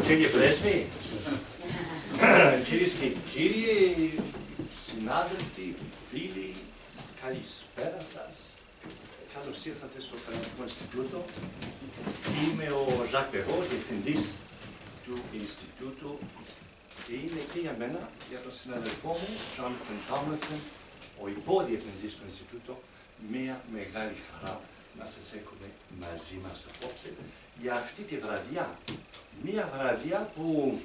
Κύριε Πρέσβη, κυρίες και κύριοι, συνάδελφοι, φίλοι, καλησπέρα σας. Καλώς ήρθατε στο Καναδικό Ινστιτούτο. Είμαι ο Ζακ Περό, διευθυντής του Ινστιτούτου και είναι και για μένα, για τον συναδελφό μου, Jonathan Tomlinson, ο υποδιευθυντής του Ινστιτούτου, μια μεγάλη χαρά να σας έχουμε μαζί μας απόψε για αυτή τη βραδιά. Μια βραδιά που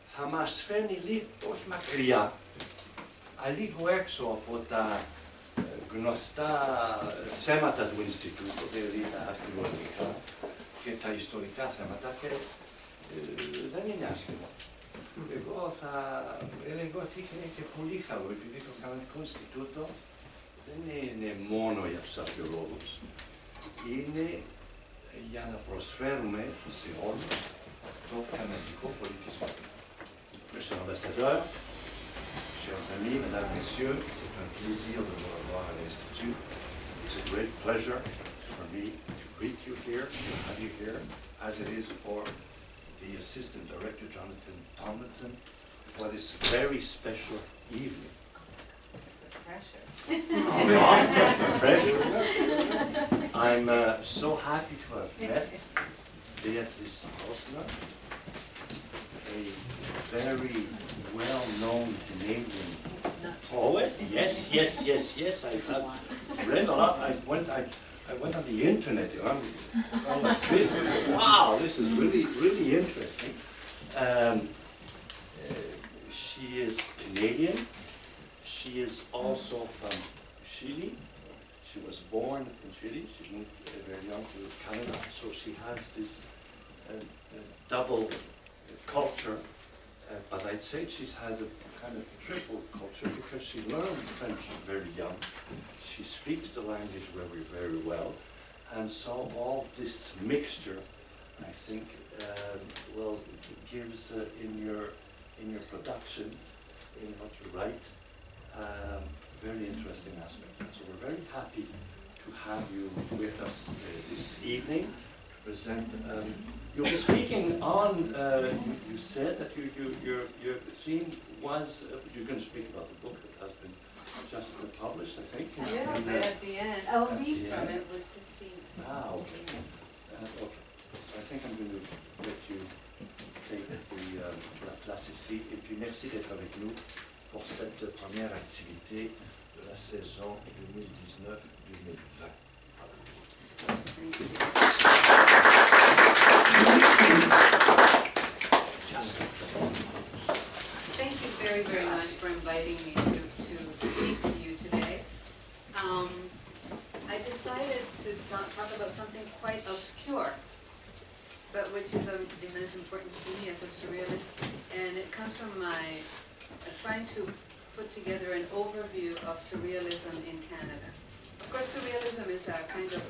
θα μας φαίνει λίγο, όχι μακριά, αλλά λίγο έξω από τα γνωστά θέματα του Ινστιτούτου, δηλαδή τα αρχαιολογικά και τα ιστορικά θέματα, και δεν είναι άσχημο. Εγώ θα έλεγα ότι είναι και πολύ καλό, επειδή το Καναδικό Ινστιτούτο δεν είναι μόνο για τους αρχαιολόγους, είναι για να προσφέρουμε σε όλους το καναδικό πολιτισμό. Monsieur l'ambassadeur, chers amis, mesdames, messieurs, c'est un plaisir de vous revoir à l'Institut. It's a great pleasure for me to greet you here, to have you here, as it is for the Assistant Director, Jonathan Tomlinson, for this very special evening. I'm so happy to have met Beatriz Hausner, a very well-known Canadian poet. Yes. I have read a lot. I went on the internet. Wow, this is really interesting. She is Canadian. She is also from Chile. She was born in Chile. She moved very young to Canada, so she has this double culture. But I'd say she has a kind of triple culture because she learned French very young. She speaks the language very well, and so all this mixture, I think, well, gives in your production, in what you write, very interesting aspects. And so we're very happy to have you with us this evening to present. You'll be speaking on, you said that your theme was, you're going to speak about the book that has been just published, I think. Yeah, but at the end, I'll read from it with Christine. Okay. Okay. So I think I'm going to let you take la place ici. Et puis merci d'être avec nous pour cette première activité de la saison 2019-2020. Thank you very much for inviting me to speak to you today. I decided to talk about something quite obscure, but which is of immense importance to me as a surrealist, and it comes from my trying to put together an overview of surrealism in Canada. Of course, surrealism is a kind of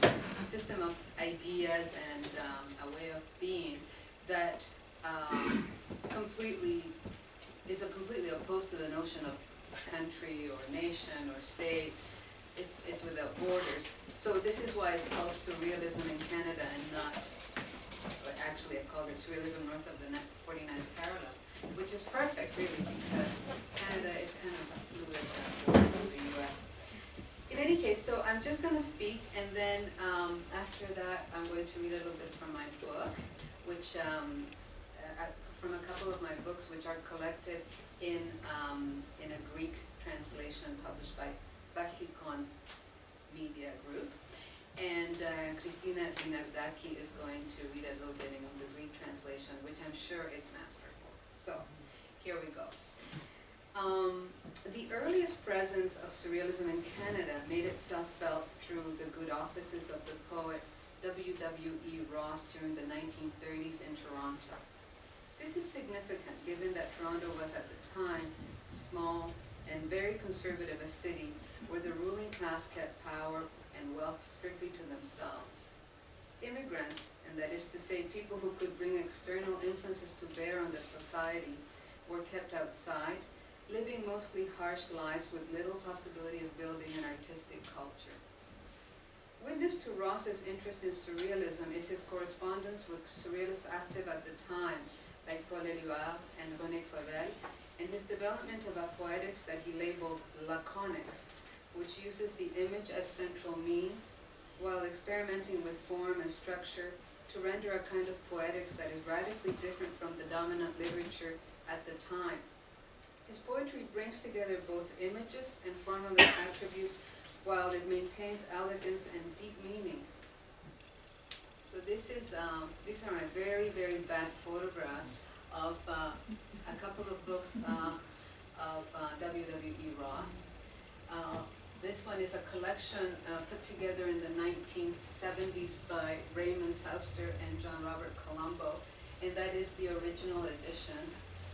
system of ideas and a way of being that is completely opposed to the notion of country or nation or state. It's without borders. So this is why it's called surrealism in Canada and not, but actually I called it surrealism north of the 49th parallel, which is perfect really because Canada is kind of a fluid to the US. In any case, so I'm just going to speak, and then after that I'm going to read a little bit from my book, which from a couple of my books which are collected in a Greek translation published by Bachikon Media Group. And Christina Dinardaki is going to read a little bit in the Greek translation, which I'm sure is masterful. So, here we go. The earliest presence of surrealism in Canada made itself felt through the good offices of the poet W.W.E. Ross during the 1930s in Toronto. This is significant given that Toronto was at the time small and very conservative a city where the ruling class kept power and wealth strictly to themselves. Immigrants, and that is to say people who could bring external influences to bear on the society, were kept outside, living mostly harsh lives with little possibility of building an artistic culture. Witness to Ross's interest in surrealism is his correspondence with surrealists active at the time, like Paul Éluard and René Crevel, and his development of a poetics that he labeled laconics, which uses the image as central means, while experimenting with form and structure to render a kind of poetics that is radically different from the dominant literature at the time. His poetry brings together both images and formalist attributes, while it maintains elegance and deep meaning. So this is, these are my very, very bad photographs of a couple of books of W.W.E. Ross. This one is a collection put together in the 1970s by Raymond Hausner and John Robert Colombo, and that is the original edition,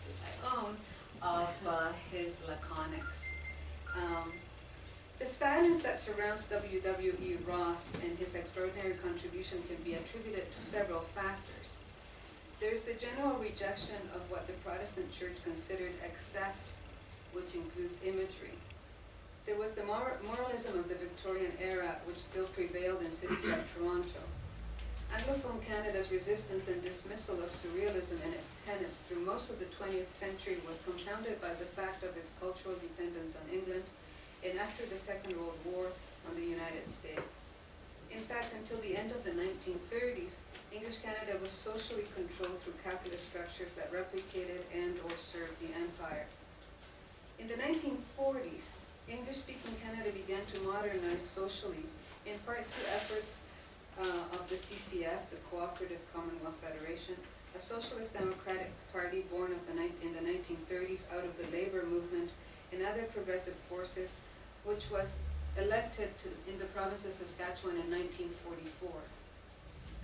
which I own, of his laconics. The silence that surrounds W.W.E. Ross and his extraordinary contribution can be attributed to several factors. There's the general rejection of what the Protestant Church considered excess, which includes imagery. There was the moralism of the Victorian era, which still prevailed in cities like Toronto. Anglophone Canada's resistance and dismissal of surrealism and its tenets through most of the 20th century was compounded by the fact of its cultural dependence on England, and after the Second World War, on the United States. In fact, until the end of the 1930s, English Canada was socially controlled through capitalist structures that replicated and or served the empire. In the 1940s, English-speaking Canada began to modernize socially, in part through efforts of the CCF, the Co-Operative Commonwealth Federation, a socialist democratic party born of in the 1930s out of the labor movement and other progressive forces, which was elected in the province of Saskatchewan in 1944.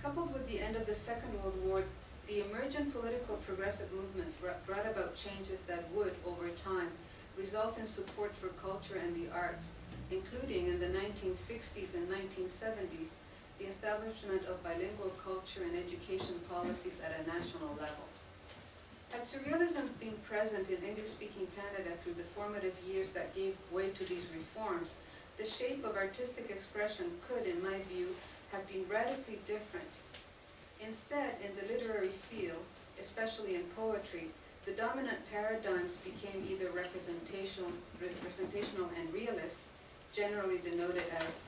Coupled with the end of the Second World War, the emergent political progressive movements brought about changes that would, over time, result in support for culture and the arts, including in the 1960s and 1970s, the establishment of bilingual culture and education policies at a national level. Had surrealism been present in English-speaking Canada through the formative years that gave way to these reforms, the shape of artistic expression could, in my view, have been radically different. Instead, in the literary field, especially in poetry, the dominant paradigms became either representational and realist, generally denoted as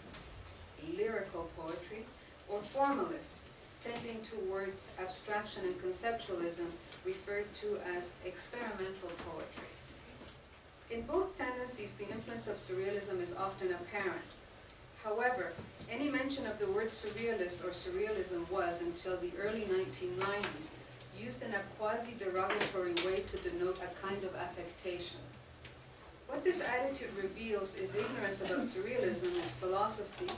lyrical poetry, or formalist, tending towards abstraction and conceptualism, referred to as experimental poetry. In both tendencies, the influence of surrealism is often apparent. However, any mention of the word surrealist or surrealism was, until the early 1990s, used in a quasi-derogatory way to denote a kind of affectation. What this attitude reveals is ignorance about surrealism, its philosophy,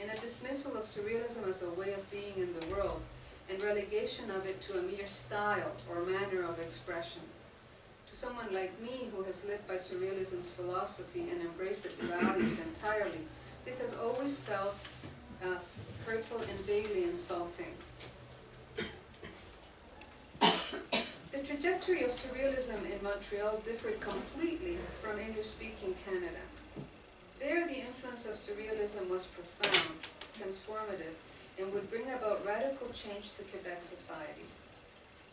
and a dismissal of surrealism as a way of being in the world, and relegation of it to a mere style or manner of expression. To someone like me, who has lived by surrealism's philosophy and embraced its values entirely, this has always felt hurtful and vaguely insulting. The trajectory of surrealism in Montreal differed completely from English-speaking Canada. There, the influence of surrealism was profound, transformative, and would bring about radical change to Quebec society.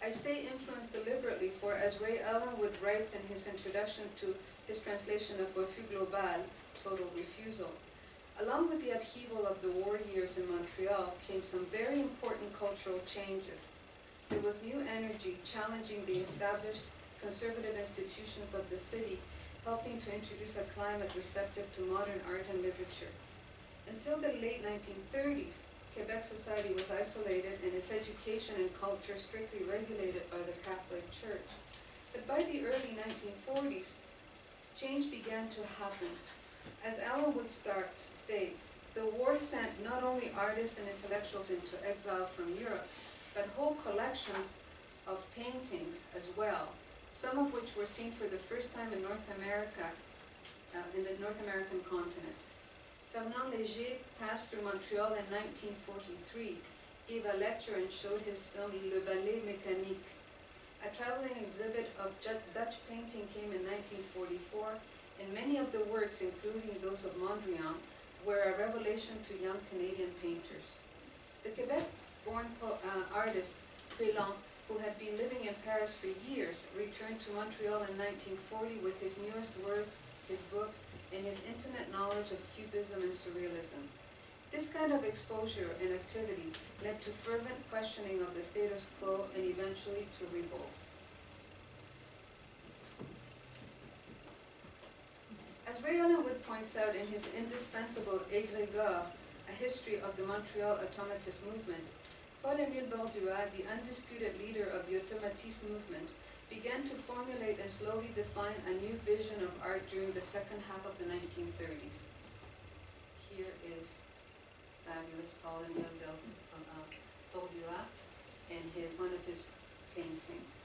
I say influence deliberately, for as Ray Ellenwood writes in his introduction to his translation of Refus Global, Total Refusal, along with the upheaval of the war years in Montreal came some very important cultural changes. There was new energy challenging the established conservative institutions of the city, helping to introduce a climate receptive to modern art and literature. Until the late 1930s, Quebec society was isolated and its education and culture strictly regulated by the Catholic Church. But by the early 1940s, change began to happen. As Ellenwood states, the war sent not only artists and intellectuals into exile from Europe, but whole collections of paintings as well, some of which were seen for the first time in North America, in the North American continent. Fernand Léger passed through Montreal in 1943, gave a lecture and showed his film Le Ballet Mécanique. A traveling exhibit of Dutch painting came in 1944, and many of the works, including those of Mondrian, were a revelation to young Canadian painters. The Quebec-born artist Pellan, who had been living in Paris for years, returned to Montreal in 1940 with his newest works, his books, and his intimate knowledge of Cubism and Surrealism. This kind of exposure and activity led to fervent questioning of the status quo and eventually to revolt. As Ray Ellen Wood points out in his indispensable Égrégore, a history of the Montreal Automatist movement, Paul-Émile Bordua, the undisputed leader of the Automatiste movement, began to formulate and slowly define a new vision of art during the second half of the 1930s. Here is fabulous Paul-Émile Bordua and one of his paintings.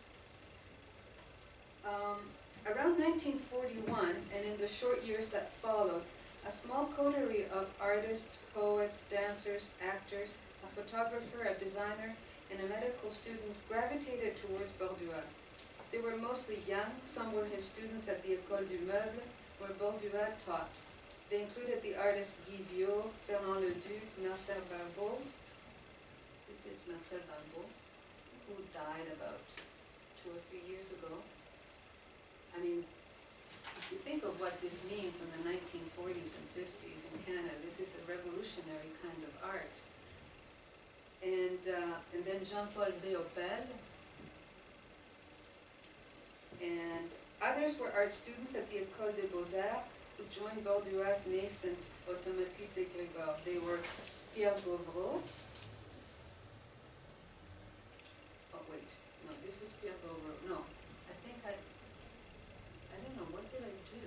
Around 1941, and in the short years that followed, a small coterie of artists, poets, dancers, actors, a photographer, a designer, and a medical student gravitated towards Bordua. They were mostly young. Some were his students at the École du Meuble, where Bordua taught. They included the artists Guy Viau, Fernand Leduc, Marcel Barbeau. This is Marcel Barbeau, who died about 2 or 3 years ago. I mean, if you think of what this means in the 1940s and 50s in Canada, this is a revolutionary kind of art. And then Jean-Paul Béopel. And others were art students at the École des Beaux-Arts who joined Borduas' nascent Automatistes de Montréal. They were Pierre Gauvreau. Oh wait, no, this is Pierre Gauvreau. No, I think I don't know, what did I do?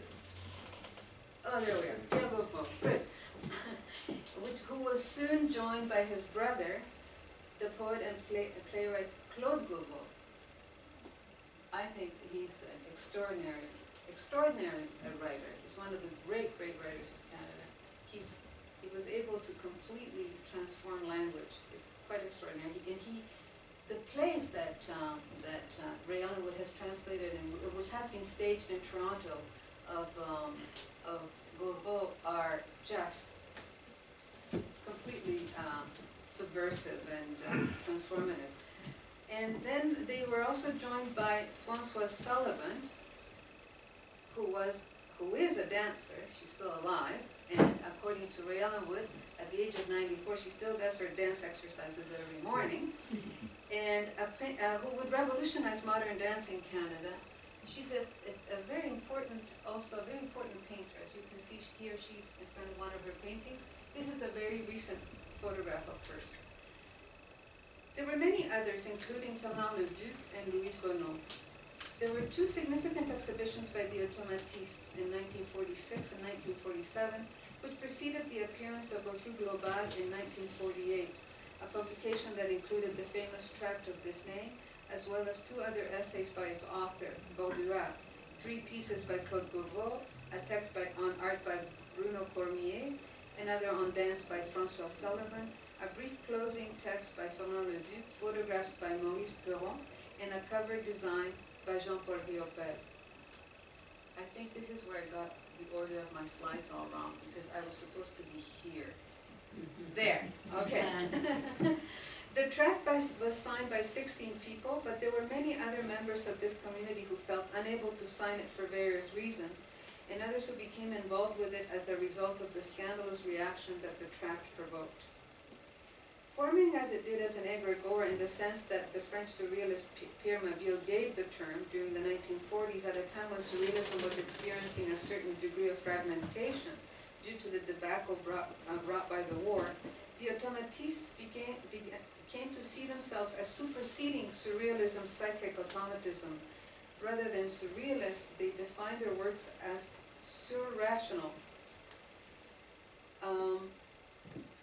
Oh, there we are, Pierre Gauvreau, good. Who was soon joined by his brother, the poet and playwright Claude Gauvreau. I think he's an extraordinary writer. He's one of the great writers of Canada. He was able to completely transform language. It's quite extraordinary. And the plays that Ray Ellen Wood has translated, and which have been staged in Toronto, of Gauvreau are just completely subversive and transformative. And then they were also joined by Françoise Sullivan, who is a dancer. She's still alive, and according to Ray Ellen Wood, at the age of 94, she still does her dance exercises every morning, and who would revolutionize modern dance in Canada. She's a very important painter. As you can see here, she's in front of one of her paintings. This is a very recent photograph of hers. There were many others, including Fernand Leduc and Louise Renaud. There were 2 significant exhibitions by the Automatistes in 1946 and 1947, which preceded the appearance of Refus Global in 1948, a publication that included the famous tract of this name, as well as 2 other essays by its author, Bordua, 3 pieces by Claude Gauvreau, a text on art by Bruno Cormier, another on dance by François Sullivan, a brief closing text by Fernand Leduc, photographs by Maurice Perron, and a cover design by Jean-Paul Béopel. I think this is where I got the order of my slides all wrong, because I was supposed to be here. There, okay. The tract was signed by 16 people, but there were many other members of this community who felt unable to sign it for various reasons, and others who became involved with it as a result of the scandalous reaction that the tract provoked. Forming as it did as an egregore in the sense that the French surrealist Pierre Mabille gave the term during the 1940s at a time when surrealism was experiencing a certain degree of fragmentation due to the debacle brought by the war, the Automatistes came to see themselves as superseding surrealism's psychic automatism. Rather than surrealist, they defined their works as surrational.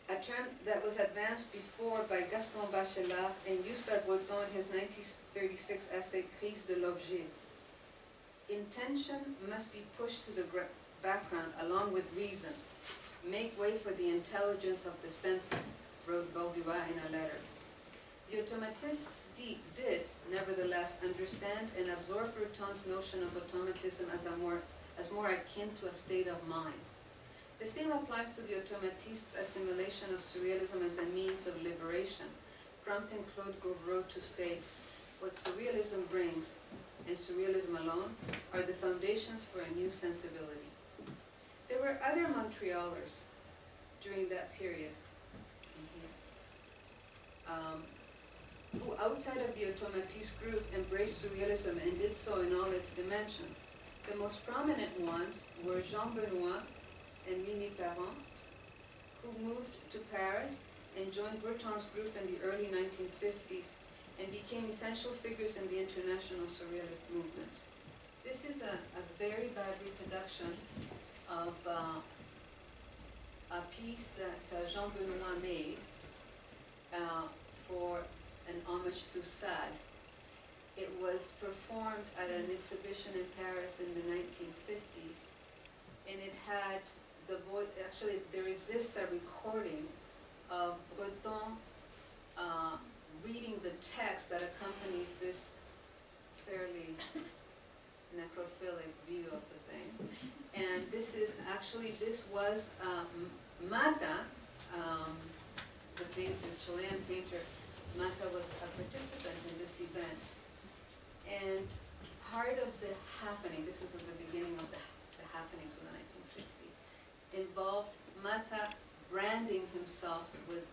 A term that was advanced before by Gaston Bachelard and used by Breton in his 1936 essay Crise de l'Objet. Intention must be pushed to the background along with reason. Make way for the intelligence of the senses, wrote Bordua in a letter. The Automatistes did, nevertheless, understand and absorb Breton's notion of automatism as more akin to a state of mind. The same applies to the Automatistes' assimilation of surrealism as a means of liberation, prompting Claude Gauvreau to state, what surrealism brings, and surrealism alone, are the foundations for a new sensibility. There were other Montrealers during that period, who outside of the Automatiste group embraced surrealism and did so in all its dimensions. The most prominent ones were Jean Benoit and Mimi Parent, who moved to Paris and joined Breton's group in the early 1950s and became essential figures in the international surrealist movement. This is a very bad reproduction of a piece that Jean Benoit made for an homage to Sade. It was performed at an exhibition in Paris in the 1950s, and it had the voice. Actually, there exists a recording of Breton reading the text that accompanies this fairly necrophilic view of the thing. And this is actually, this was Mata, the Chilean painter. Mata was a participant in this event. And part of the happening, this was at the beginning of the happenings in the 1960s, involved Mata branding himself with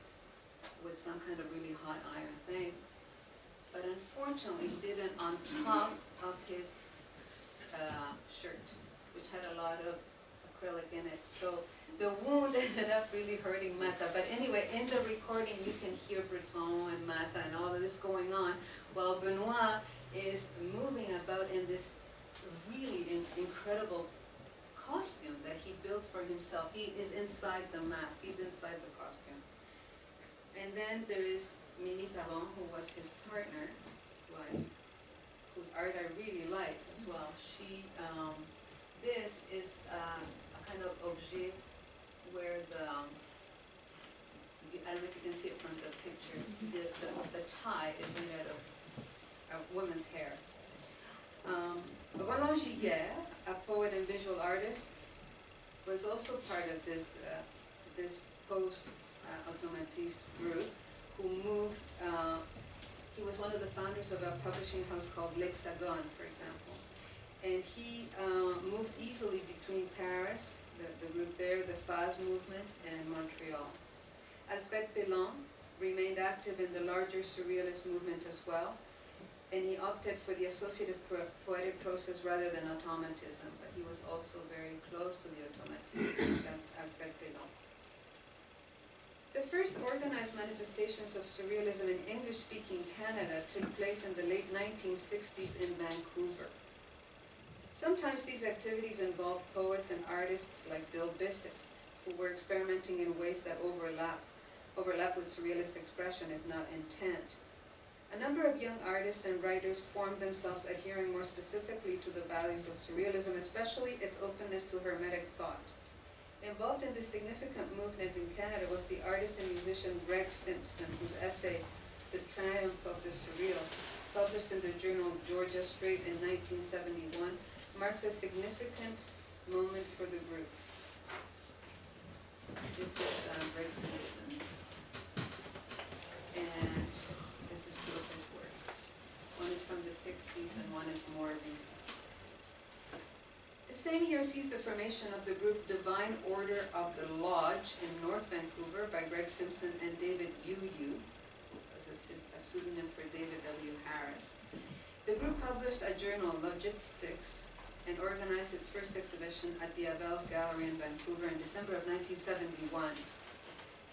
some kind of really hot iron thing, but unfortunately did it on top of his shirt, which had a lot of acrylic in it. So the wound ended up really hurting Mata. But anyway, in the recording you can hear Breton and Mata and all of this going on, while Benoit is moving about in this really incredible costume that he built for himself. He is inside the mask, he's inside the costume. And then there is Mimi Parent, who was his partner, his wife, whose art I really like as well. She, this is a kind of objet where the, I don't know if you can see it from the picture, the tie is made out of a woman's hair. Roland Giguère, a poet and visual artist, was also part of this this post-Automatiste group, who moved. He was one of the founders of a publishing house called L'Hexagone, for example, and he moved easily between Paris, the group there, the Phase movement, and Montreal. Alfred Pellan remained active in the larger surrealist movement as well, and he opted for the associative poetic process rather than automatism, but he was also very close to the automatism. That's Alfred Pellan. The first organized manifestations of surrealism in English-speaking Canada took place in the late 1960s in Vancouver. Sometimes these activities involved poets and artists like Bill Bissett, who were experimenting in ways that overlap with surrealist expression, if not intent. A number of young artists and writers formed themselves adhering more specifically to the values of surrealism, especially its openness to hermetic thought. Involved in this significant movement in Canada was the artist and musician Greg Simpson, whose essay, The Triumph of the Surreal, published in the journal Georgia Straight in 1971, marks a significant moment for the group. This is Greg Simpson, and this is two of his works. One is from the 60s and one is more recent. The same year sees the formation of the group Divine Order of the Lodge in North Vancouver by Greg Simpson and David Yu, as a pseudonym for David W. Harris. The group published a journal, Logistics, and organized its first exhibition at the Avels Gallery in Vancouver in December of 1971.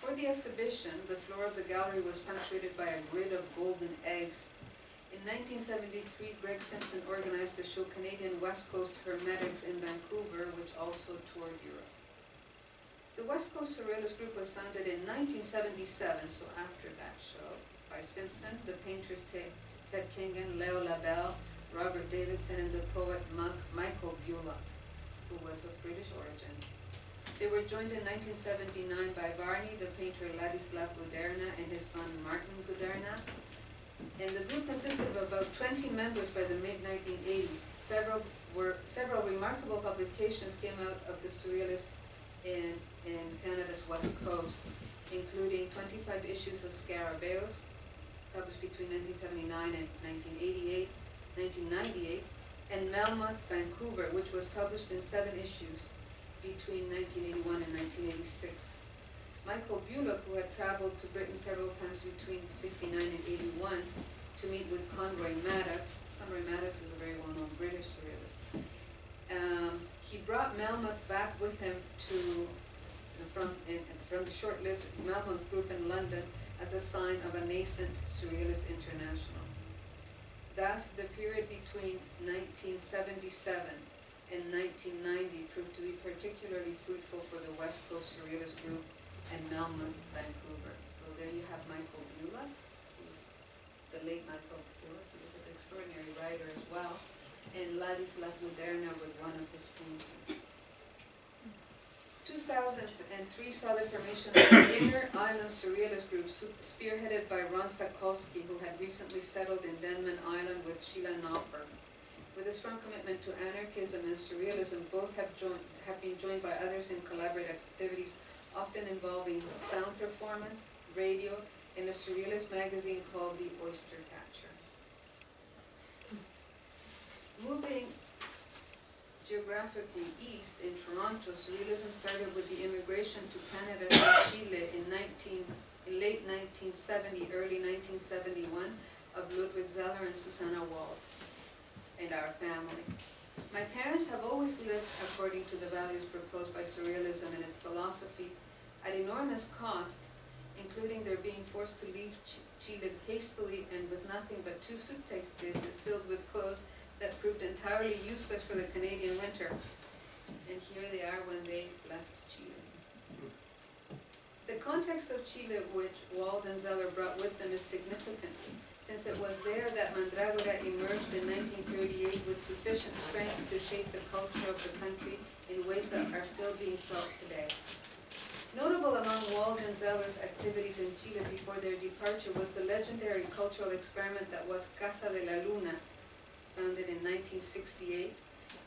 For the exhibition, the floor of the gallery was punctuated by a grid of golden eggs. In 1973, Greg Simpson organized the show Canadian West Coast Hermetics in Vancouver, which also toured Europe. The West Coast Surrealist Group was founded in 1977, so after that show, by Simpson, the painters Ted Kingan, Leo Labelle, Robert Davidson, and the poet Michael Bula, who was of British origin. They were joined in 1979 by Varney, the painter Ladislav Guderna, and his son Martin Guderna. And the group consisted of about 20 members by the mid-1980s. Several remarkable publications came out of the surrealists in Canada's west coast, including 25 issues of Scarabaeus, published between 1979 and 1998, and Melmoth, Vancouver, which was published in 7 issues between 1981 and 1986. Michael Bullock, who had traveled to Britain several times between 69 and 81 to meet with Conroy Maddox. Conroy Maddox is a very well-known British surrealist. He brought Melmoth back with him from the short-lived Melmoth group in London as a sign of a nascent Surrealist International. Thus, the period between 1977 and 1990 proved to be particularly fruitful for the West Coast Surrealist group and Melmoth, Vancouver. So there you have Michael Bullock, who's the late Michael Bullock. He was an extraordinary writer as well, and Ladislav Luderna with one of his paintings. 2003 saw the formation of the Inner Island Surrealist group, spearheaded by Ron Sakolsky, who had recently settled in Denman Island with Sheila Knopper. With a strong commitment to anarchism and surrealism, both have been joined by others in collaborative activities, often involving sound performance, radio, and a surrealist magazine called The Oyster Catcher. Moving geographically east in Toronto, surrealism started with the immigration to Canada from Chile in late 1970, early 1971, of Ludwig Zeller and Susanna Wald, and our family. My parents have always lived according to the values proposed by surrealism and its philosophy at enormous cost, including their being forced to leave Chile hastily and with nothing but 2 suitcases filled with clothes that proved entirely useless for the Canadian winter. And here they are when they left Chile. The context of Chile, which Wald and Zeller brought with them, is significant, since it was there that Mandragora emerged in 1938 with sufficient strength to shape the culture of the country in ways that are still being felt today. Notable among Wald and Zeller's activities in Chile before their departure was the legendary cultural experiment that was Casa de la Luna, founded in 1968,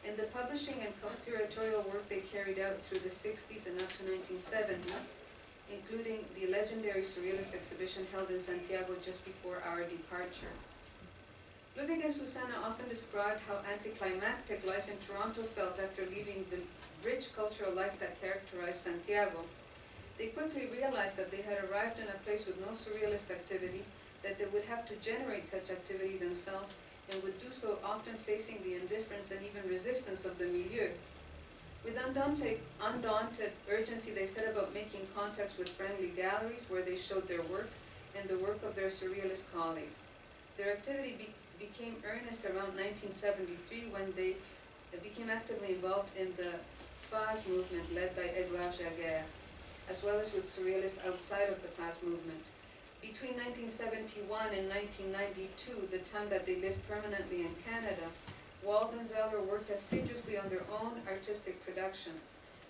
and the publishing and curatorial work they carried out through the 60s and up to 1970s, including the legendary Surrealist exhibition held in Santiago just before our departure. Ludwig and Susanna often described how anticlimactic life in Toronto felt after leaving the rich cultural life that characterized Santiago. They quickly realized that they had arrived in a place with no Surrealist activity, that they would have to generate such activity themselves, and would do so often facing the indifference and even resistance of the milieu. With undaunted urgency, they set about making contacts with friendly galleries where they showed their work and the work of their surrealist colleagues. Their activity became earnest around 1973 when they became actively involved in the Phase movement led by Edouard Jaguer, as well as with surrealists outside of the Phase movement. Between 1971 and 1992, the time that they lived permanently in Canada, Wald and Zeller worked assiduously on their own artistic production.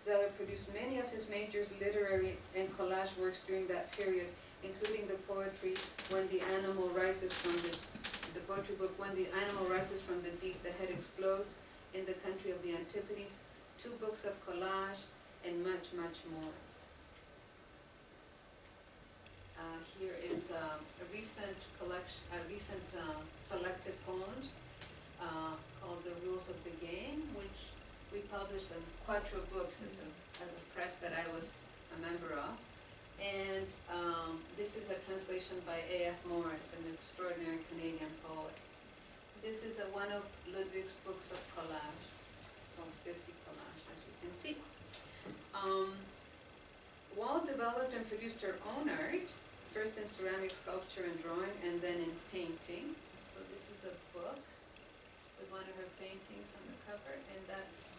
Zeller produced many of his major literary and collage works during that period, including the poetry When the Animal Rises from the poetry book When the Animal Rises from the Deep, the Head Explodes, In the Country of the Antipodes, 2 books of collage, and much, much more. Here is a recent selected poem called The Rules of the Game, which we published in Quattro Books as a press that I was a member of. And this is a translation by A.F. Morris, an extraordinary Canadian poet. This is one of Ludwig's books of collage. It's called 50 Collage, as you can see. Wald developed and produced her own art, first in ceramic sculpture and drawing, and then in painting. So this is a book with one of her paintings on the cover, and that's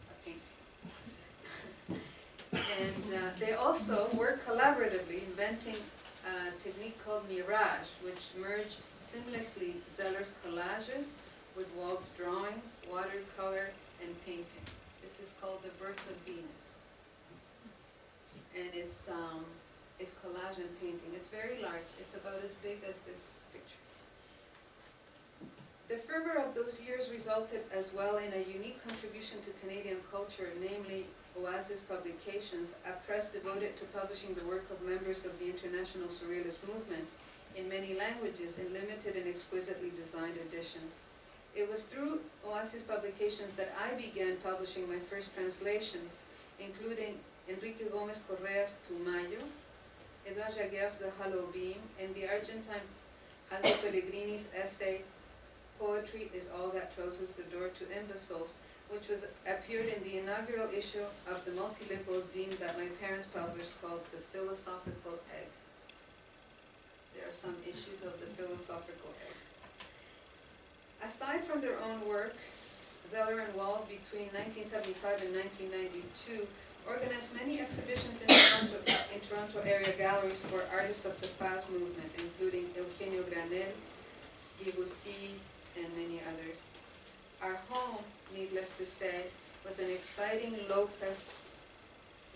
a painting. And they also work collaboratively, inventing a technique called Mirage, which merged seamlessly Zeller's collages with Wald's drawing, watercolor, and painting. This is called The Birth of Venus. And it's collage and painting. It's very large. It's about as big as this picture. The fervor of those years resulted as well in a unique contribution to Canadian culture, namely Oasis Publications, a press devoted to publishing the work of members of the international surrealist movement in many languages in limited and exquisitely designed editions. It was through Oasis Publications that I began publishing my first translations, including Enrique Gómez Correa's Tu Mayo, Edouard Jaguer's The Hollow Beam, and the Argentine Aldo Pellegrini's essay, Poetry is All That Closes the Door to Imbeciles, which appeared in the inaugural issue of the multilingual zine that my parents published called The Philosophical Egg. There are some issues of The Philosophical Egg. Aside from their own work, Zeller and Wald, between 1975 and 1992, organized many exhibitions in Toronto area galleries for artists of the Paz movement, including Eugenio Granel, Debussy, and many others. Our home, needless to say, was an exciting locus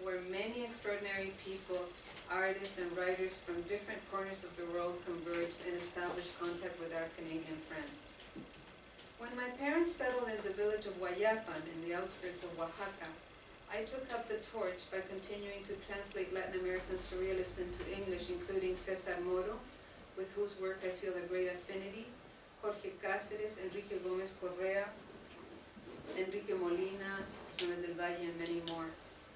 where many extraordinary people, artists and writers from different corners of the world converged and established contact with our Canadian friends. When my parents settled in the village of Guayapan in the outskirts of Oaxaca, I took up the torch by continuing to translate Latin American surrealists into English, including Cesar Moro, with whose work I feel a great affinity, Jorge Cáceres, Enrique Gómez Correa, Enrique Molina, José del Valle, and many more.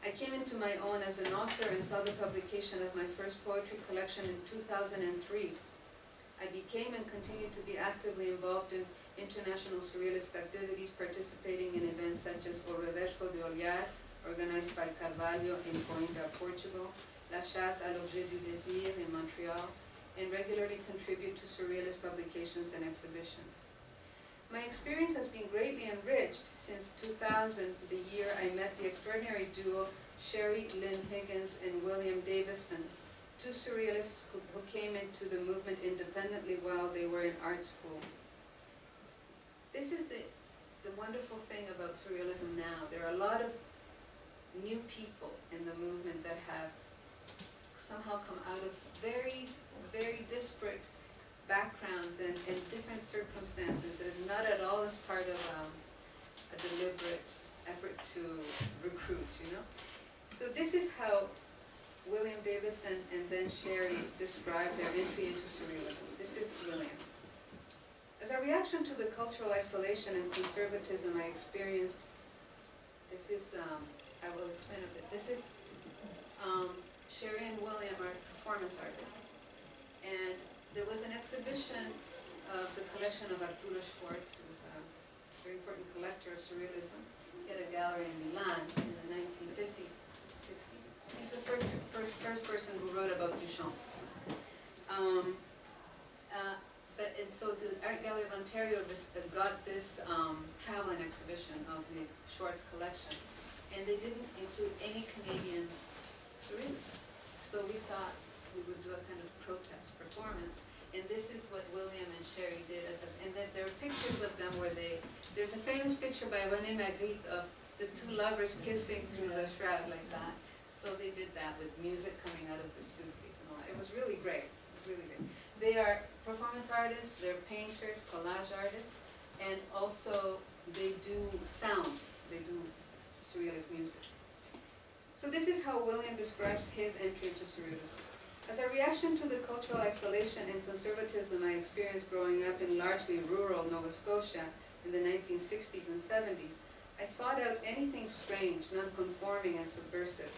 I came into my own as an author and saw the publication of my first poetry collection in 2003. I became and continue to be actively involved in international surrealist activities, participating in events such as O Reverso de Olhar, organized by Carvalho in Coimbra, Portugal, La Chasse à l'Objet du Désir in Montreal, and regularly contribute to surrealist publications and exhibitions. My experience has been greatly enriched since 2000, the year I met the extraordinary duo Sherry Lynn Higgins and William Davison, two surrealists who came into the movement independently while they were in art school. This is the wonderful thing about surrealism now. There are a lot of new people in the movement that have somehow come out of very, very disparate backgrounds and different circumstances, and not at all as part of a deliberate effort to recruit, you know? So this is how William Davison and then Sherry described their entry into surrealism. This is William. As a reaction to the cultural isolation and conservatism I experienced, this is, I will explain a bit. This is, Sherry and William are performance artists. And there was an exhibition of the collection of Arturo Schwartz, who was a very important collector of surrealism. He had a gallery in Milan in the 1950s, 60s. He's the first person who wrote about Duchamp. And so the Art Gallery of Ontario got this traveling exhibition of the Schwartz collection, and they didn't include any Canadian surrealists. So we thought we would do a kind of protest performance, and this is what William and Sherry did. And then there are pictures of them where there's a famous picture by René Magritte of the two lovers kissing through the shroud like that. So they did that with music coming out of the suitcase and all that. It was really great. It was really great. They are performance artists, they're painters, collage artists, and also they do sound. They do surrealist music. So this is how William describes his entry into surrealism. As a reaction to the cultural isolation and conservatism I experienced growing up in largely rural Nova Scotia in the 1960s and 70s, I sought out anything strange, non-conforming, and subversive.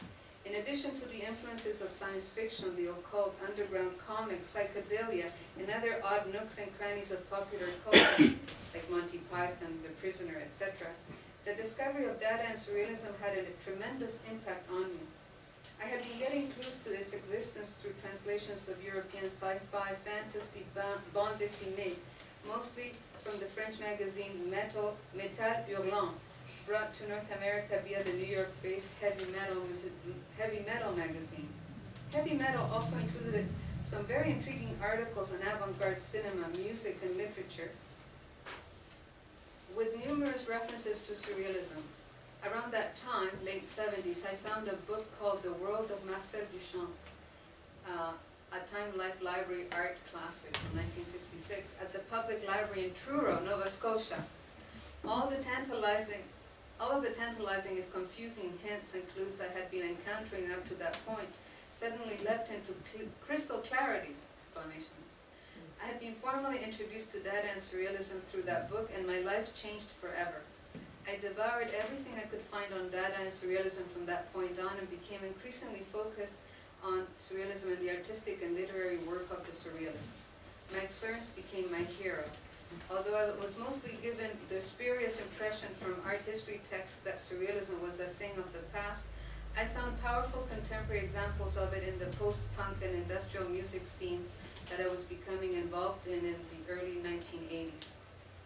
In addition to the influences of science fiction, the occult, underground comics, psychedelia, and other odd nooks and crannies of popular culture, like Monty Python, The Prisoner, etc., the discovery of data and surrealism had a tremendous impact on me. I had been getting clues to its existence through translations of European sci-fi, fantasy, bande dessinée, mostly from the French magazine Metal Hurlant, brought to North America via the New York-based heavy metal magazine. Heavy metal also included some very intriguing articles on avant-garde cinema, music, and literature, with numerous references to surrealism. Around that time, late 70s, I found a book called The World of Marcel Duchamp, a Time Life Library art classic from 1966 at the Public Library in Truro, Nova Scotia. All the tantalizing All of the tantalizing if confusing hints and clues I had been encountering up to that point suddenly leapt into crystal clarity! Exclamation. I had been formally introduced to Dada and Surrealism through that book, and my life changed forever. I devoured everything I could find on Dada and Surrealism from that point on, and became increasingly focused on Surrealism and the artistic and literary work of the Surrealists. Max Ernst became my hero. Although I was mostly given the spurious impression from art history texts that Surrealism was a thing of the past, I found powerful contemporary examples of it in the post-punk and industrial music scenes that I was becoming involved in the early 1980s.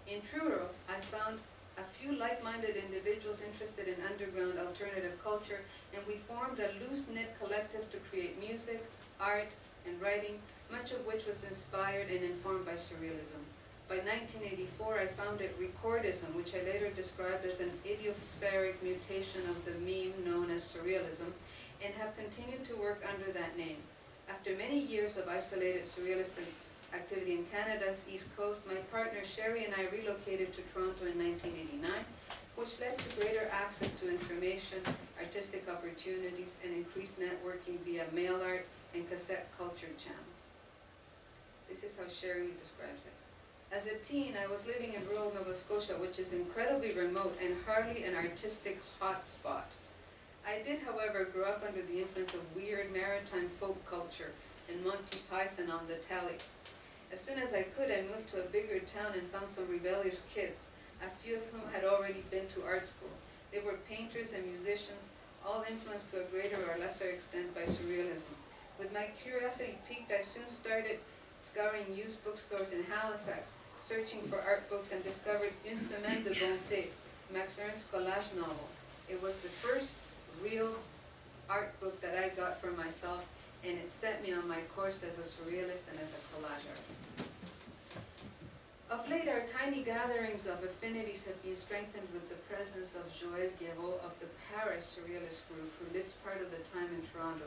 In Truro, I found a few like-minded individuals interested in underground alternative culture, and we formed a loose-knit collective to create music, art, and writing, much of which was inspired and informed by Surrealism. By 1984, I founded Recordism, which I later described as an idiospheric mutation of the meme known as Surrealism, and have continued to work under that name. After many years of isolated Surrealist activity in Canada's East Coast, my partner Sherry and I relocated to Toronto in 1989, which led to greater access to information, artistic opportunities, and increased networking via mail art and cassette culture channels. This is how Sherry describes it. As a teen, I was living in rural Nova Scotia, which is incredibly remote and hardly an artistic hotspot. I did, however, grow up under the influence of weird maritime folk culture and Monty Python on the telly. As soon as I could, I moved to a bigger town and found some rebellious kids, a few of whom had already been to art school. They were painters and musicians, all influenced to a greater or lesser extent by Surrealism. With my curiosity piqued, I soon started scouring used bookstores in Halifax, searching for art books, and discovered Une Semaine de Bonté, Max Ernst's collage novel. It was the first real art book that I got for myself, and it set me on my course as a surrealist and as a collage artist. Of late, our tiny gatherings of affinities have been strengthened with the presence of Joël Guéraud of the Paris Surrealist group, who lives part of the time in Toronto,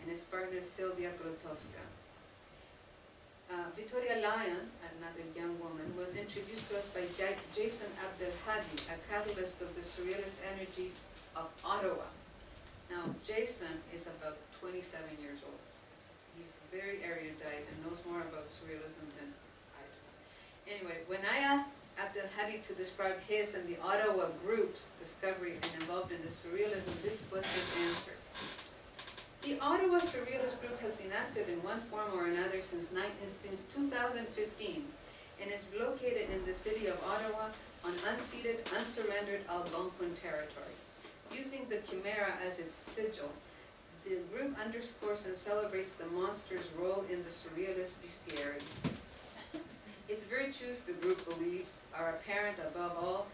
and his partner Sylvia Grotowska. Victoria Lyon, another young woman, was introduced to us by Jason Abdelhadi, a catalyst of the surrealist energies of Ottawa. Now, Jason is about 27 years old. He's very erudite and knows more about surrealism than I do. Anyway, when I asked Abdelhadi to describe his and the Ottawa group's discovery and involved in the surrealism, this was his answer. The Ottawa Surrealist Group has been active in one form or another since 2015 and is located in the city of Ottawa on unceded, unsurrendered Algonquin territory. Using the chimera as its sigil, the group underscores and celebrates the monster's role in the surrealist bestiarity. Its virtues, the group believes, are apparent above all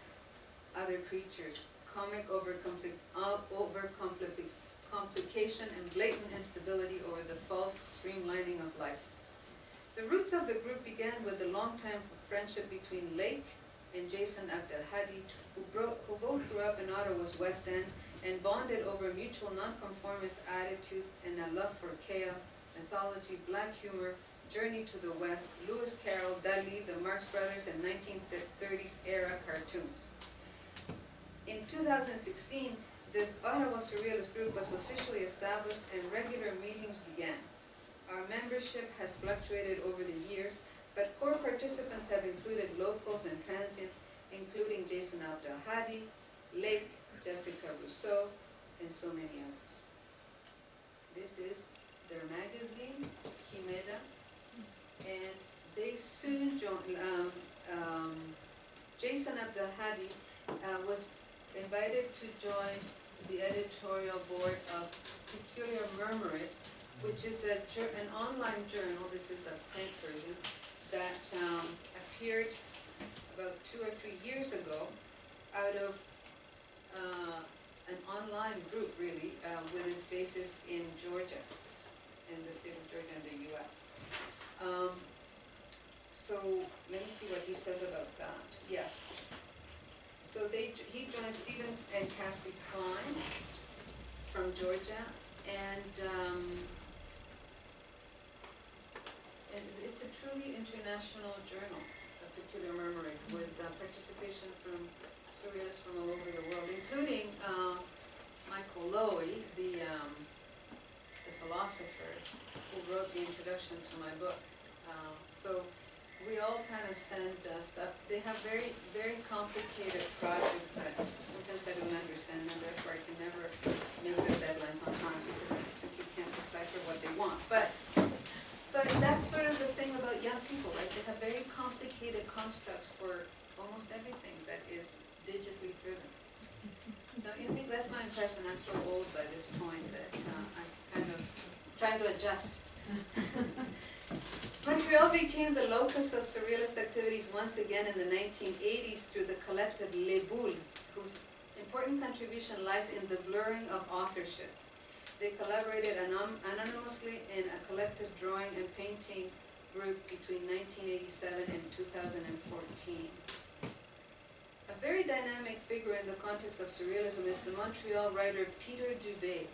other creatures: comic complication and blatant instability over the false streamlining of life. The roots of the group began with the long-time friendship between Lake and Jason Abdelhadi, who both grew up in Ottawa's West End and bonded over mutual nonconformist attitudes and a love for chaos, mythology, black humor, Journey to the West, Lewis Carroll, Dali, the Marx Brothers, and 1930s era cartoons. In 2016, the Ottawa Surrealist Group was officially established and regular meetings began. Our membership has fluctuated over the years, but core participants have included locals and transients, including Jason Abdelhadi, Lake, Jessica Rousseau, and so many others. This is their magazine, Chimera, and they soon joined. Jason Abdelhadi was invited to join the editorial board of Peculiar Murmurit, which is an online journal. This is a print version that appeared about 2 or 3 years ago out of an online group, really, with its basis in Georgia, in the state of Georgia in the U.S. So let me see what he says about that. Yes. So he joined Stephen and Cassie Klein from Georgia, and it's a truly international journal, A Peculiar Murmuring, with participation from surrealists from all over the world, including Michael Lowy, the philosopher who wrote the introduction to my book. So we all kind of send stuff. They have very, very complicated projects that sometimes I don't understand, and therefore I can never meet their deadlines on time because I simply can't decipher what they want. But that's sort of the thing about young people, right? They have very complicated constructs for almost everything that is digitally driven. Don't you think? That's my impression. I'm so old by this point that I'm kind of trying to adjust. Montreal became the locus of surrealist activities once again in the 1980s through the collective Les Boules, whose important contribution lies in the blurring of authorship. They collaborated anonymously in a collective drawing and painting group between 1987 and 2014. A very dynamic figure in the context of surrealism is the Montreal writer Peter Dube.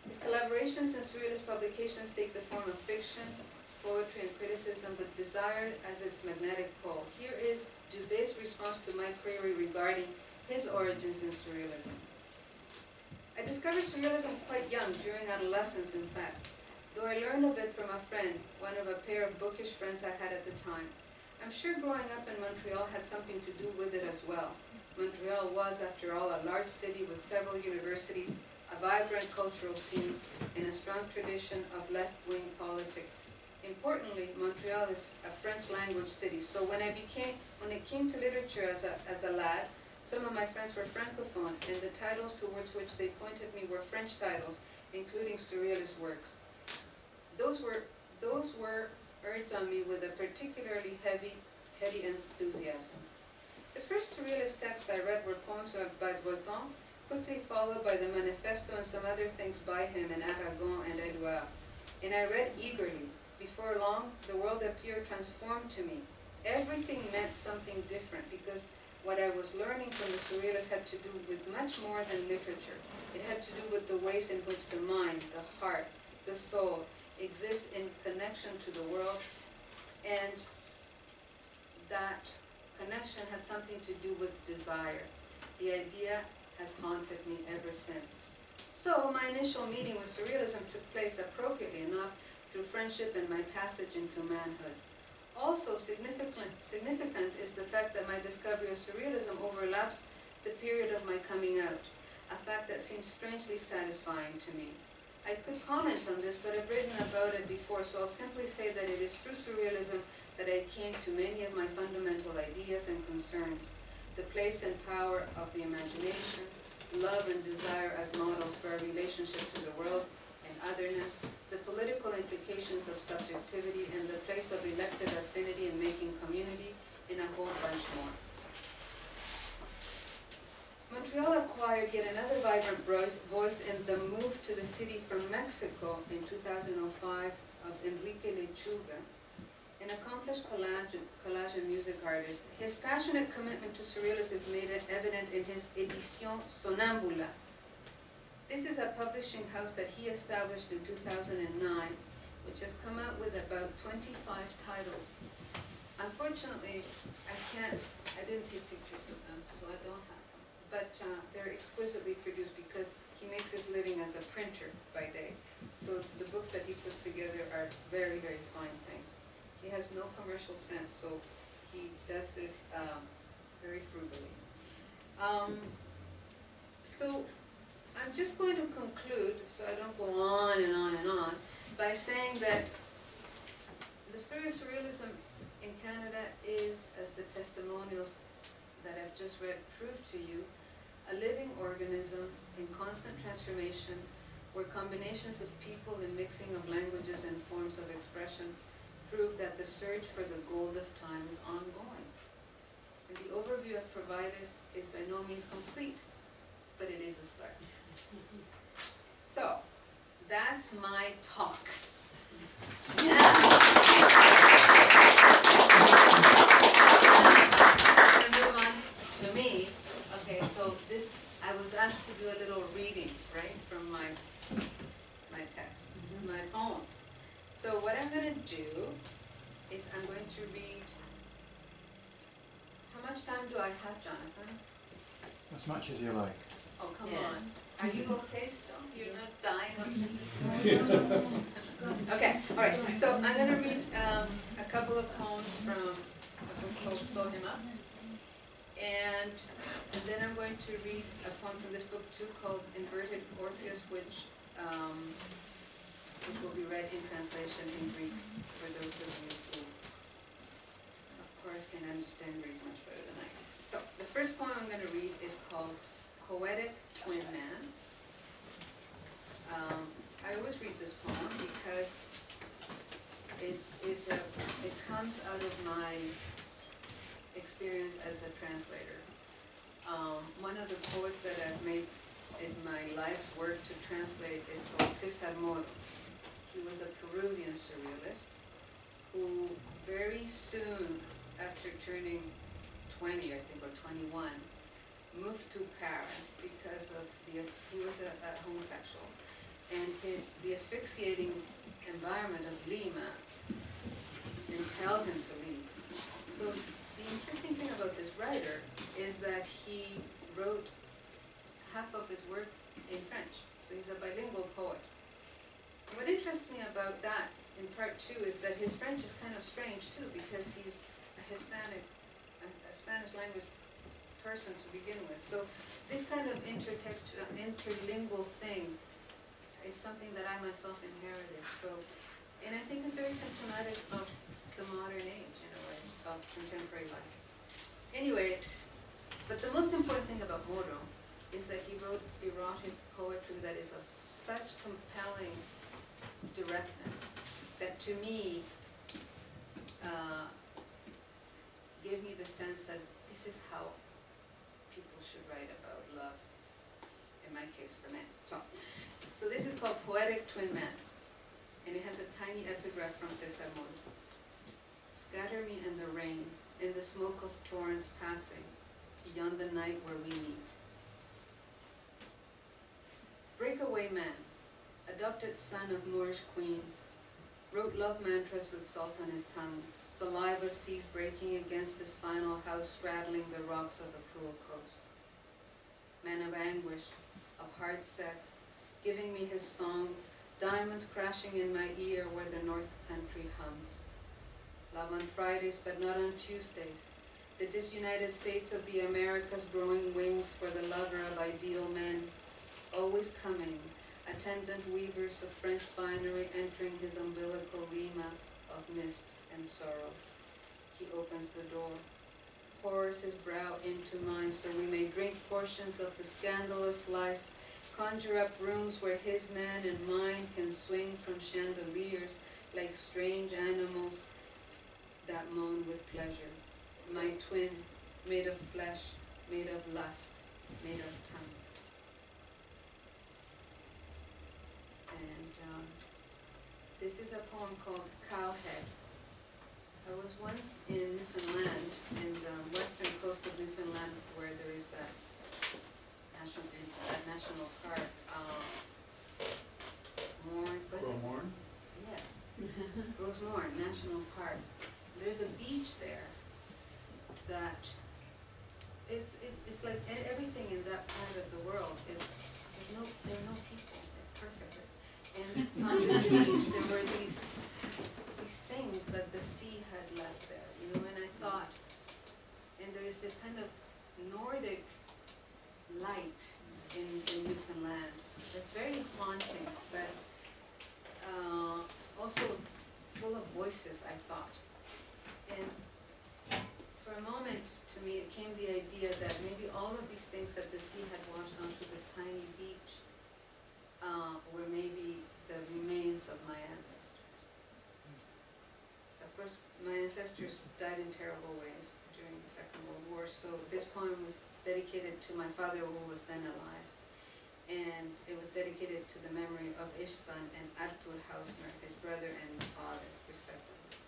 His collaborations in surrealist publications take the form of fiction, poetry, and criticism, with desire as its magnetic pole. Here is Dube's response to my query regarding his origins in surrealism. I discovered surrealism quite young, during adolescence in fact, though I learned of it from a friend, one of a pair of bookish friends I had at the time. I'm sure growing up in Montreal had something to do with it as well. Montreal was, after all, a large city with several universities, a vibrant cultural scene, and a strong tradition of left-wing politics. Importantly, Montreal is a French language city, so when it came to literature as a lad, some of my friends were francophone, and the titles towards which they pointed me were French titles, including surrealist works. Those were urged on me with a particularly heady enthusiasm. The first surrealist texts I read were poems by Breton, quickly followed by the Manifesto and some other things by him in Aragon and Edouard. And I read eagerly. Before long, the world appeared transformed to me. Everything meant something different because what I was learning from the surrealists had to do with much more than literature. It had to do with the ways in which the mind, the heart, the soul exist in connection to the world, and that connection had something to do with desire. The idea has haunted me ever since. So my initial meeting with surrealism took place, appropriately enough, through friendship and my passage into manhood. Also significant is the fact that my discovery of surrealism overlaps the period of my coming out, a fact that seems strangely satisfying to me. I could comment on this, but I've written about it before, so I'll simply say that it is through surrealism that I came to many of my fundamental ideas and concerns: the place and power of the imagination, love and desire as models for our relationship to the world and otherness, the political implications of subjectivity, and the place of elected affinity in making community, and a whole bunch more. Montreal acquired yet another vibrant voice in the move to the city from Mexico in 2005 of Enrique Lechuga, an accomplished collage and music artist. His passionate commitment to surrealism is made evident in his Edición Sonambula. This is a publishing house that he established in 2009, which has come out with about 25 titles. Unfortunately, I didn't take pictures of them, so I don't have them. But they're exquisitely produced because he makes his living as a printer by day. So the books that he puts together are very, very fine things. He has no commercial sense, so he does this very frugally. So I'm just going to conclude, so I don't go on and on and on, by saying that the story of surrealism in Canada is, as the testimonials that I've just read prove to you, a living organism in constant transformation, where combinations of people and mixing of languages and forms of expression prove that the search for the gold of time is ongoing. And the overview I've provided is by no means complete, but it is a start. So, that's my talk. Now, I'm going to move on to me. Okay, so this, I was asked to do a little reading, right, from my text, my poems. So what I'm going to do is I'm going to read, how much time do I have, Jonathan? As much as you like. Oh, come Yes. on. Are you okay still? You're not dying of heat? Okay, all right. So I'm going to read a couple of poems from a book called Sew Him Up. And then I'm going to read a poem from this book too called Inverted Orpheus, which will be read in translation in Greek for those of you who, of course, can understand Greek much better than I can. So the first poem I'm going to read is called Poetic Twin Man. I always read this poem because it comes out of my experience as a translator. One of the poets that I've made in my life's work to translate is called César Moro. He was a Peruvian surrealist who very soon after turning 20, I think, or 21, moved to Paris because of he was a homosexual, and the asphyxiating environment of Lima impelled him to leave. So the interesting thing about this writer is that he wrote half of his work in French, so he's a bilingual poet. What interests me about that in part two is that his French is kind of strange too, because he's a Spanish language person to begin with. So this kind of interlingual thing is something that I myself inherited. So, and I think it's very symptomatic of the modern age, in a way, of contemporary life. Anyway, but the most important thing about Moro is that he wrote erotic poetry that is of such compelling directness that to me gave me the sense that this is how people should write about love, in my case for men. So this is called Poetic Twin Man, and it has a tiny epigraph from César Moro. Scatter me in the rain, in the smoke of torrents passing, beyond the night where we meet. Breakaway man, adopted son of Moorish queens, wrote love mantras with salt on his tongue, saliva seas breaking against his final house, straddling the rocks of the cruel coast. Man of anguish, of hard sex, giving me his song, diamonds crashing in my ear where the North Country hums. Love on Fridays, but not on Tuesdays. The disunited states of the Americas growing wings for the lover of ideal men, always coming, attendant weavers of French finery entering his umbilical Lima of mist and sorrow. He opens the door, pours his brow into mine so we may drink portions of the scandalous life, conjure up rooms where his man and mine can swing from chandeliers like strange animals that moan with pleasure. My twin, made of flesh, made of lust, made of tongue. And this is a poem called Cowhead. I was once in Newfoundland, in the western coast of Newfoundland, where there is that national park, Morn? Yes, Rosemorne National Park. There's a beach there that it's like everything in that part of the world. There are no people. It's perfect. And on this beach there were these things that the sea had left there, and I thought, and there is this kind of Nordic light in Newfoundland that's very haunting, but also full of voices, I thought. And for a moment, to me, it came the idea that maybe all of these things that the sea had washed onto this tiny beach were maybe the remains of my ancestors. Of course, my ancestors died in terrible ways during the Second World War, so this poem was dedicated to my father, who was then alive. And it was dedicated to the memory of Istvan and Artur Hausner, his brother and father, respectively.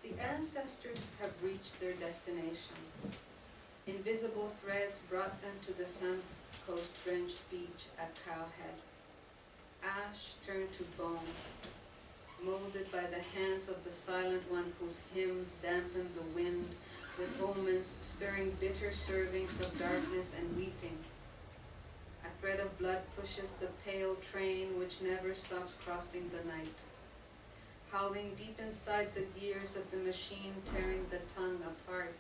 The ancestors have reached their destination. Invisible threads brought them to the sun-coast-drenched beach at Cowhead. Ash turned to bone, molded by the hands of the silent one whose hymns dampened the wind, with omens stirring bitter servings of darkness and weeping. A thread of blood pushes the pale train which never stops crossing the night, howling deep inside the gears of the machine, tearing the tongue apart.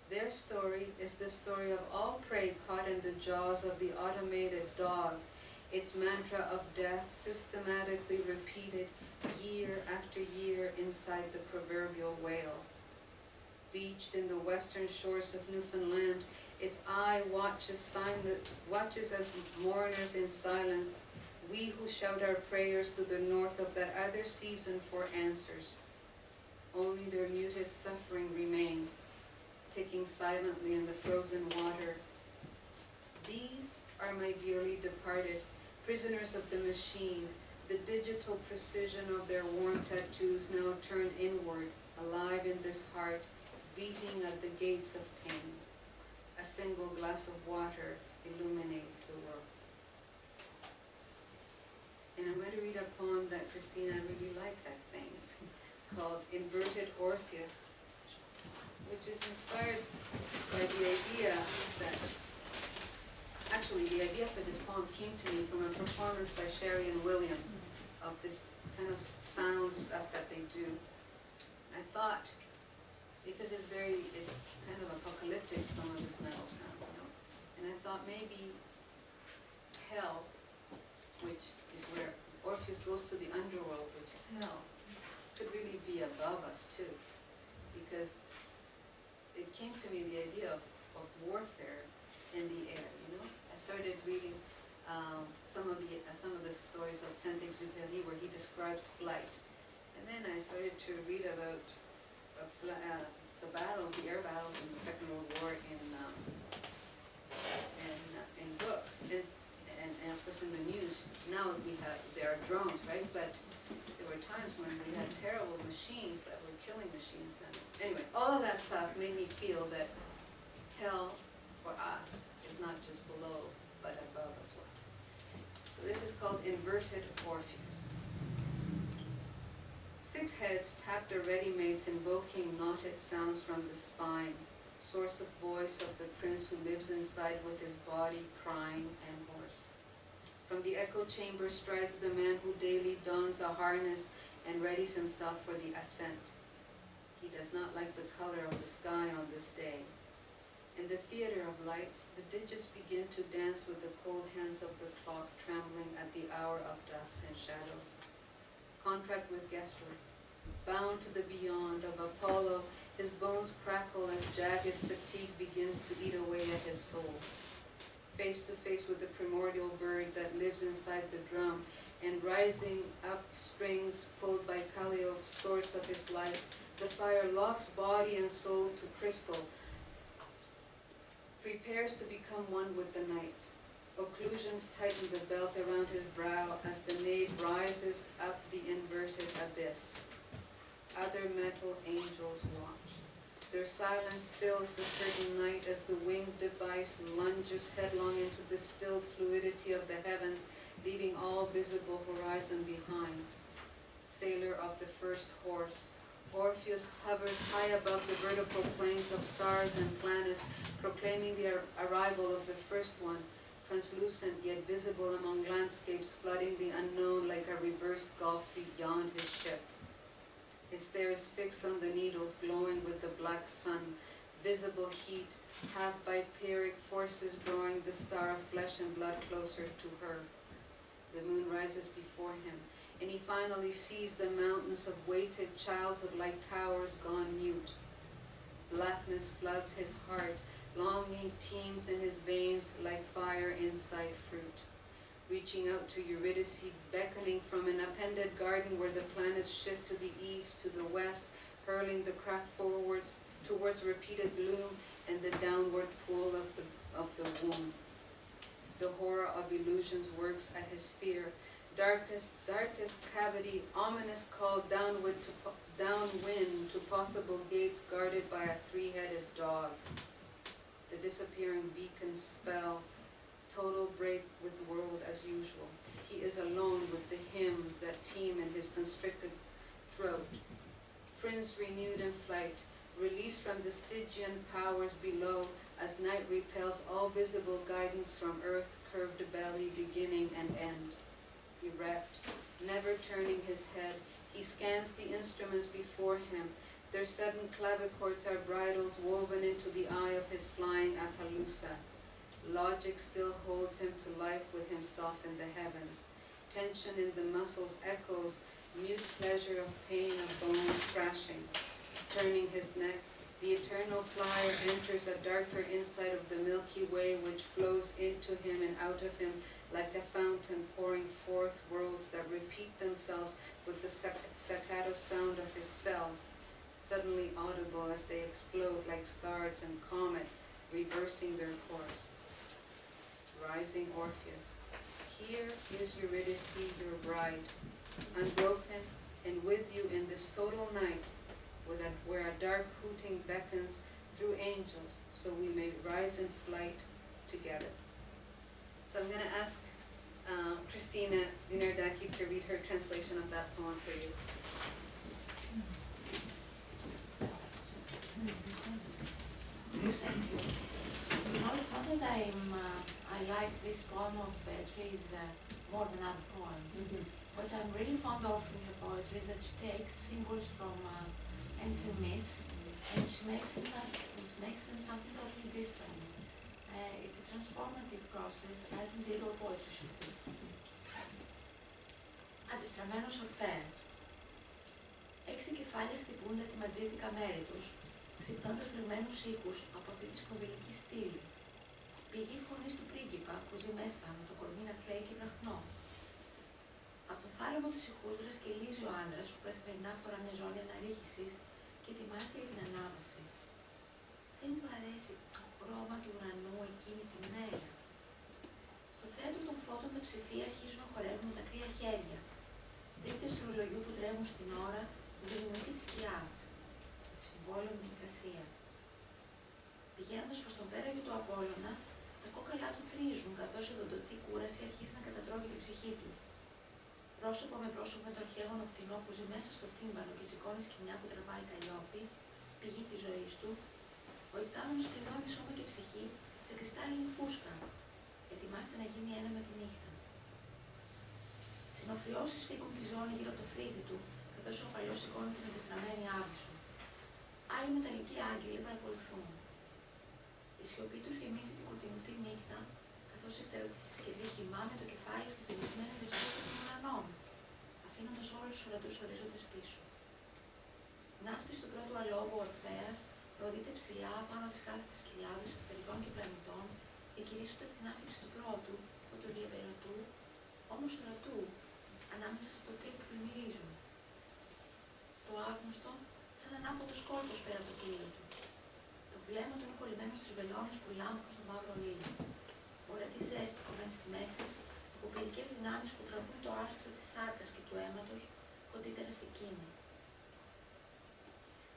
Their story is the story of all prey caught in the jaws of the automated dog, its mantra of death systematically repeated year after year inside the proverbial whale. Beached in the western shores of Newfoundland, its eye watches as mourners in silence, we who shout our prayers to the north of that other season for answers. Only their muted suffering remains, ticking silently in the frozen water. These are my dearly departed, prisoners of the machine, the digital precision of their warm tattoos now turned inward, alive in this heart, beating at the gates of pain. A single glass of water illuminates the world. And I'm going to read a poem that Christina really likes, I think, called Inverted Orpheus, which is inspired by the idea that, actually the idea for this poem came to me from a performance by Sherry and William of this kind of sound stuff that they do. I thought, because it's kind of apocalyptic, some of this metal sound, you know, and I thought maybe hell, which is where Orpheus goes to the underworld, which is hell, could really be above us too, because it came to me the idea of warfare in the air, you know. I started reading some of the stories of Saint-Exupéry where he describes flight, and then I started to read about the battles, the air battles in the Second World War in books, and of course in the news. Now there are drones, right? But there were times when we had terrible machines that were killing machines. And anyway, all of that stuff made me feel that hell for us is not just below, but above as well. So this is called Inverted Orpheus. 6 heads tap their ready-mates, invoking knotted sounds from the spine, source of voice of the prince who lives inside with his body crying and hoarse. From the echo chamber strides the man who daily dons a harness and readies himself for the ascent. He does not like the color of the sky on this day. In the theater of lights, the digits begin to dance with the cold hands of the clock trembling at the hour of dusk and shadow. Contract with guesswork. Bound to the beyond of Apollo, his bones crackle as jagged fatigue begins to eat away at his soul. Face to face with the primordial bird that lives inside the drum, and rising up strings pulled by Callio, source of his life, the fire locks body and soul to crystal, prepares to become one with the night. Occlusions tighten the belt around his brow as the nave rises up the inverted abyss. Other metal angels watch. Their silence fills the curtain night as the winged device lunges headlong into the stilled fluidity of the heavens, leaving all visible horizon behind. Sailor of the first horse, Orpheus hovers high above the vertical plains of stars and planets, proclaiming the arrival of the first one, translucent yet visible among landscapes flooding the unknown like a reversed gulf beyond his ship. His stare is fixed on the needles glowing with the black sun, visible heat, half by pyrrhic forces drawing the star of flesh and blood closer to her. The moon rises before him, and he finally sees the mountains of weighted childhood like towers gone mute. Blackness floods his heart, longing teems in his veins like fire inside fruit. Reaching out to Eurydice, beckoning from an appended garden where the planets shift to the east, to the west, hurling the craft forwards towards repeated bloom and the downward pull of the womb. The horror of illusions works at his fear. Darkest cavity, ominous call downwind to possible gates guarded by a 3-headed dog. The disappearing beacon spell, total break with the world as usual. He is alone with the hymns that teem in his constricted throat. Prince renewed in flight, released from the Stygian powers below, as night repels all visible guidance from earth, curved belly, beginning and end. Erect, never turning his head, he scans the instruments before him. Their sudden clavichords are bridles woven into the eye of his flying Appaloosa. Logic still holds him to life with himself in the heavens. Tension in the muscles echoes, mute pleasure of pain of bones crashing. Turning his neck, the eternal flyer enters a darker inside of the Milky Way, which flows into him and out of him like a fountain, pouring forth worlds that repeat themselves with the staccato sound of his cells, suddenly audible as they explode like stars and comets, reversing their course. Rising Orpheus, here is Eurydice, your bride, unbroken and with you in this total night, where a dark hooting beckons through angels, so we may rise in flight together. So I'm going to ask Christina Vinardaki to read her translation of that poem for you. Thank you. You know, it's not that I like this poem of Beatriz more than other poems. What I'm really fond of in her poetry is that she takes symbols from ancient myths and she makes them something totally different. It's a transformative process, as indeed all poetry should be. Αντιστραμμένος Ορφέας. 6 κεφάλια χτυπούνται τη ματζίδικα μέρη τους, ξυπνώντας πληγμένους ήχους από αυτή τη σπονδυλική στήλη. Πηγή φωνής του πρίγκιπα που ζει μέσα με το κορμί να κλαίει και βραχνό. Από το θάλαμο της ηχούδρας κυλίζει ο άντρας που καθημερινά φορά μια ζώνη αναρρίχησης και ετοιμάζεται για την ανάβαση. Δεν του αρέσει το χρώμα του ουρανού εκείνη τη μέρα. Στο θέατρο των φώτων τα ψηφία αρχίζουν να χορεύουν με τα κρύα χέρια. Δείκτες του ρολογιού που τρέχουν στην ώρα με το λιμνού και τη σκιάς. Συμβόλαιο με την εικασία. Πηγαίνοντας προς τον πέραγιο του Απόλλωνα, τα κόκαλά του τρίζουν καθώς η οδοντωτή κούραση αρχίζει να κατατρώγει την ψυχή του. Πρόσωπο με πρόσωπο με το αρχαίγωνο πτηνό που ζει μέσα στο τύμπανο και σηκώνει σκοινιά που τραβάει καλλιόπη, πηγή της ζωής του, ο υπτάμενος κλειδώνει σώμα και ψυχή σε κρυστάλλινη φούσκα. Ετοιμάστε να γίνει ένα με τη νύχτα. Συνοφριώσεις φύγουν τη ζώνη γύρω από το φρύδι του, καθώς ο οφαλιός σηκώνει την εγκαστραμμένη άβυσο. Άλλοι μεταλλικοί άγγελοι παρακολουθούν. Η σιωπή τους γεμίζει την κουρτινωτή νύχτα, καθώς η φτερωτή συσκευή χυμά με το κεφάλι στη τυλισμένη δεξιά των ουρανών, αφήνοντας όλους τους ορατούς ορίζοντες πίσω. Ναύτης του πρώτου αλόγου Ορφέας προωθείται ψηλά πάνω από τις κάθετες κοιλάδες αστερικών και πλανητών, εκηρύσσοντας την άφηξη του πρώτου, φωτοδιαπερατού, όμως ορατού, ανάμεσα σε το οποίο πλημμυρίζουν. Το άγνωστο, σαν ανάποδος κόλπος πέρα από το πλοίο του. Το βλέμμα του είναι κολλημένο στις βελόνες που λάμπουν στο μαύρο ήλιο. Ορατή ζέστη κομμένη στη μέση, από πυρικές δυνάμεις που τραβούν το άστρο της σάρκας και του αίματος κοντύτερα σε εκείνη.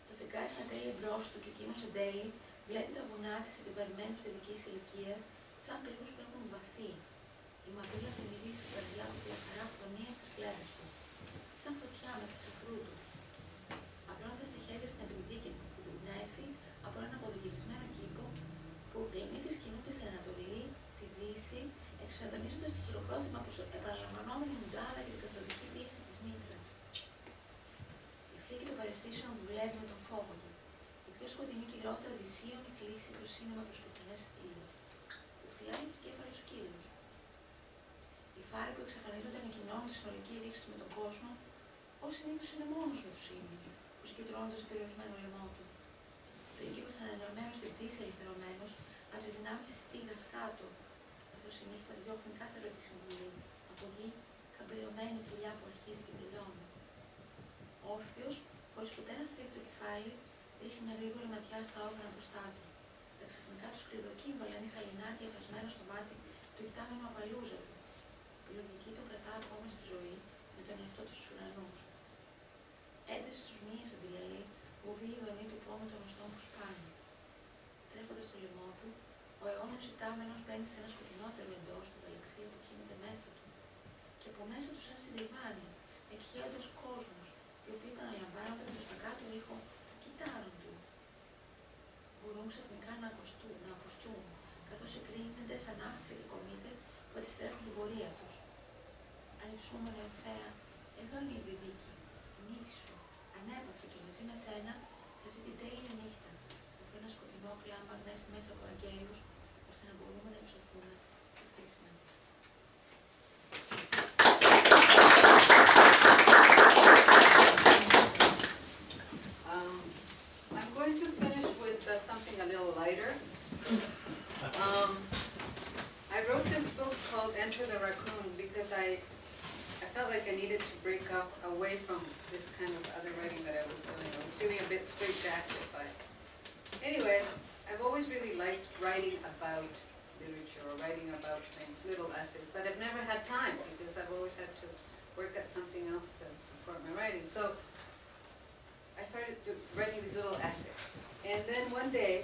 Το φεγγάρι είναι τέλει εμπρός του και εκείνος εν τέλει βλέπει τα βουνά της επιβαρημένης παιδικής ηλικίας σαν πυργούς που έχουν βαθύ. Η μαυρίλα του μυρίζει στην καρδιά του διαφθαρά φωνία στις φλέβες του, σαν φωτιά μέσα σε φρούτο. Απλώνοντας τα χέρια στην επιδίκη που του πνέφει από έναν αποδογυρισμένο κήπο που πλημμύτης κινούνται στην Ανατολή, τη Δύση, εξαντονίζοντας τη χειροκρότημα από επαναλαμβανόμενη μουντάδα και την καθοδική πίεση της μήτρας. Η φύκη των παραισθήσεων δουλεύει με τον φόβο του. Η πιο σκοτεινή κοιλότητα δυσίωνη κλείσει προς σύννεμα προς πιθανές θύλες. Που φυλάει το κέφαλο σκύλος. Οι φάροι που εξαφανίζονται ανακοινώνουν τη συνολική ρήξη του με τον κόσμο, ως συνήθως είναι μόνος με τους ύμνους, που συγκεντρώνονται σε περιορισμένο λαιμό του. Το οίκυπος ανανεωμένος στην πτήση ελευθερωμένος από τις δυνάμεις της τίγρας κάτω, καθώς η νύχτα διώχνει κάθε ρωτή συμβουλή, από γη καμπυλωμένη κοιλιά που αρχίζει και τελειώνει. Όρθιος, χωρίς ποτέ να στρίβει το κεφάλι, ρίχνει μια γρήγορη ματιά στα όργανα μπροστά του. Τα ξαφνικά του σκληροκύμβαλα είναι χαλινάρια φασμένα στο μάτι του υπτάμενου απαλούζα του. Η λογική τον κρατά ακόμα στη ζωή με τον εαυτό του στους ουρανούς. Ένταση στους μύες αντιλαλεί, βουβεί η δονή του πόμου των οστών που σπάνει. Στρέφοντας το λαιμό του, ο αιώνιος υπτάμενος μπαίνει σε ένα σκοτεινότερο εντός του γαλαξία που χύνεται μέσα του. Και από μέσα του σαν συντριβάνει, εκχέοντας κόσμους, οι οποίοι επαναλαμβάνονται με το στακάτο ήχο των κυτάρων του, μπορούν ξαφνικά να ακουστούν, καθώς εκρίνονται σαν άστροι και κομήτες που αντιστρέφουν την πορεία τους. Ανυψούμενη Ορφέα, εδώ είναι η Ευρυδίκη, η νύφη σου, ανέβαφε και μαζί με σένα σε αυτή την τέλεια νύχτα, όπου ένα σκοτεινό κλάμα γνέφει μέσα από αγγέλους, ώστε να μπορούμε να υψωθούμε σε πτήση μαζί. I'm going to finish with something a little lighter. I wrote this book called Enter the Raccoon because I felt like I needed to break up away from this kind of other writing that I was doing. I was feeling a bit straitjacket, but anyway, I've always really liked writing about literature or writing about things, little essays, but I've never had time because I've always had to work at something else to support my writing. So I started writing these little essays. And then one day,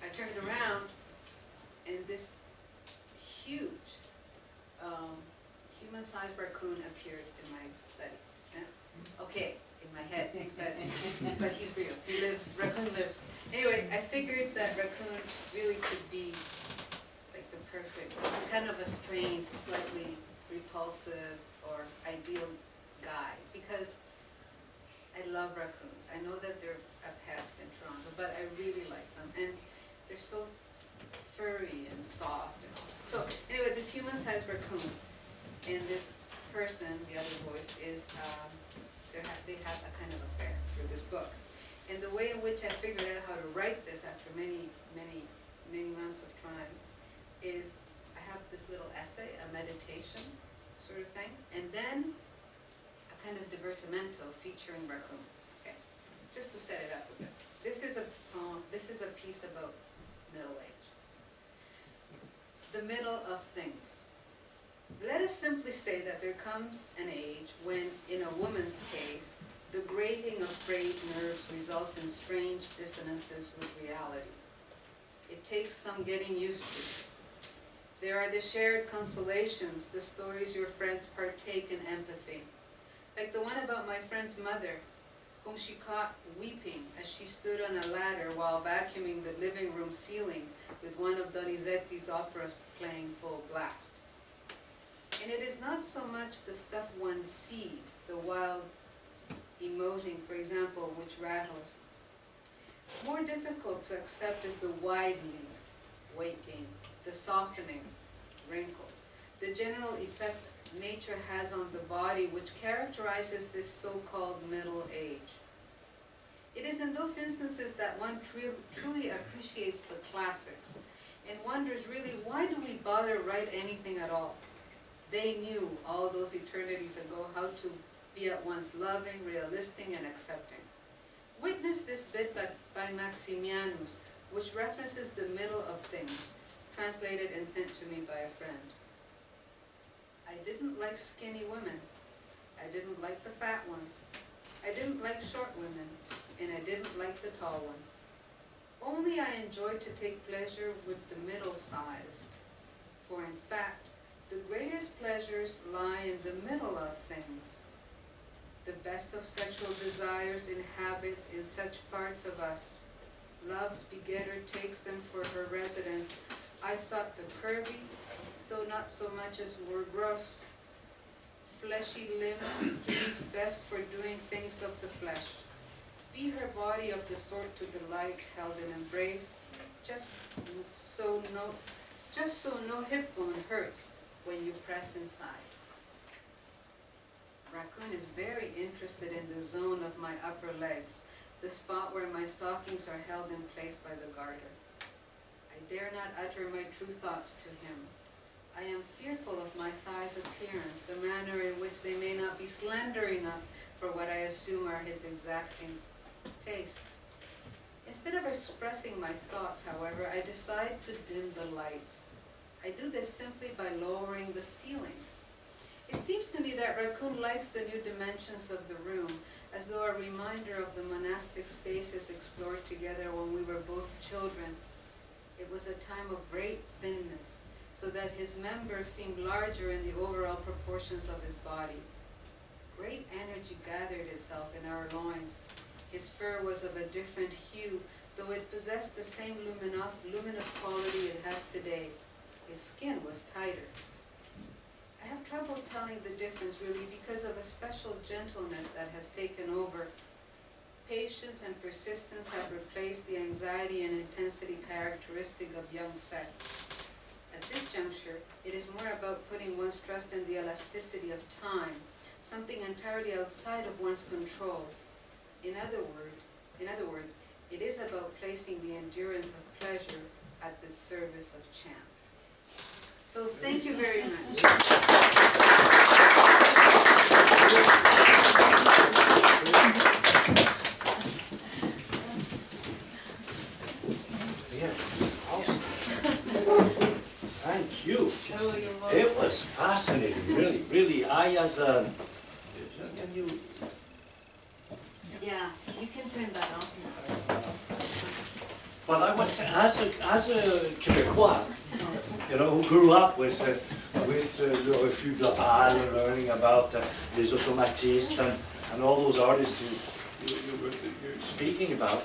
I turned around and this huge human-sized raccoon appeared in my study. Yeah. Okay, in my head, but he's real. He lives, raccoon lives. Anyway, I figured that raccoon really could be like the perfect, kind of a strange, slightly repulsive or ideal guy because I love raccoons. I know that they're a pest in Toronto, but I really like them. And they're so furry and soft and all that. So anyway, this human-sized raccoon and this person, the other voice, is they have a kind of affair through this book. And the way in which I figured out how to write this after many months of trying is I have this little essay, a meditation sort of thing, and then a kind of divertimento featuring raccoon. Okay, just to set it up a bit. This is a poem. This is a piece about middle age. The middle of things. Let us simply say that there comes an age when, in a woman's case, the grating of frayed nerves results in strange dissonances with reality. It takes some getting used to. There are the shared consolations, the stories your friends partake in empathy. Like the one about my friend's mother, whom she caught weeping as she stood on a ladder while vacuuming the living room ceiling with one of Donizetti's operas playing full blast. And it is not so much the stuff one sees, the wild emoting, for example, which rattles. More difficult to accept is the widening, weight gain, the softening, wrinkles, the general effect nature has on the body which characterizes this so-called middle age. It is in those instances that one truly appreciates the classics and wonders really, why do we bother write anything at all? They knew all those eternities ago how to be at once loving, realistic, and accepting. Witness this bit by Maximianus, which references the middle of things, translated and sent to me by a friend. I didn't like skinny women. I didn't like the fat ones. I didn't like short women, and I didn't like the tall ones. Only I enjoyed to take pleasure with the middle-sized, for in fact, the greatest pleasures lie in the middle of things. The best of sexual desires inhabits in such parts of us. Love's begetter takes them for her residence. I sought the curvy, though not so much as were gross. Fleshy limbs please best for doing things of the flesh. Be her body of the sort to delight, held in embrace, just so no hip bone hurts when you press inside. Raccoon is very interested in the zone of my upper legs, the spot where my stockings are held in place by the garter. I dare not utter my true thoughts to him. I am fearful of my thighs' appearance, the manner in which they may not be slender enough for what I assume are his exacting tastes. Instead of expressing my thoughts, however, I decide to dim the lights. I do this simply by lowering the ceiling. It seems to me that Raccoon likes the new dimensions of the room, as though a reminder of the monastic spaces explored together when we were both children. It was a time of great thinness, so that his members seemed larger in the overall proportions of his body. Great energy gathered itself in our loins. His fur was of a different hue, though it possessed the same luminous quality it has today. His skin was tighter. I have trouble telling the difference really because of a special gentleness that has taken over. Patience and persistence have replaced the anxiety and intensity characteristic of young sex. At this juncture, it is more about putting one's trust in the elasticity of time, something entirely outside of one's control. In other words, it is about placing the endurance of pleasure at the service of chance. So thank you very much. Thank you. Oh, you're welcome. It was fascinating, really, really. I, as a, can you? Yeah, you can turn that off. But I was, as a Quebecois, you know, who grew up with Le Refus Global, learning about les Automatistes and all those artists you're speaking about,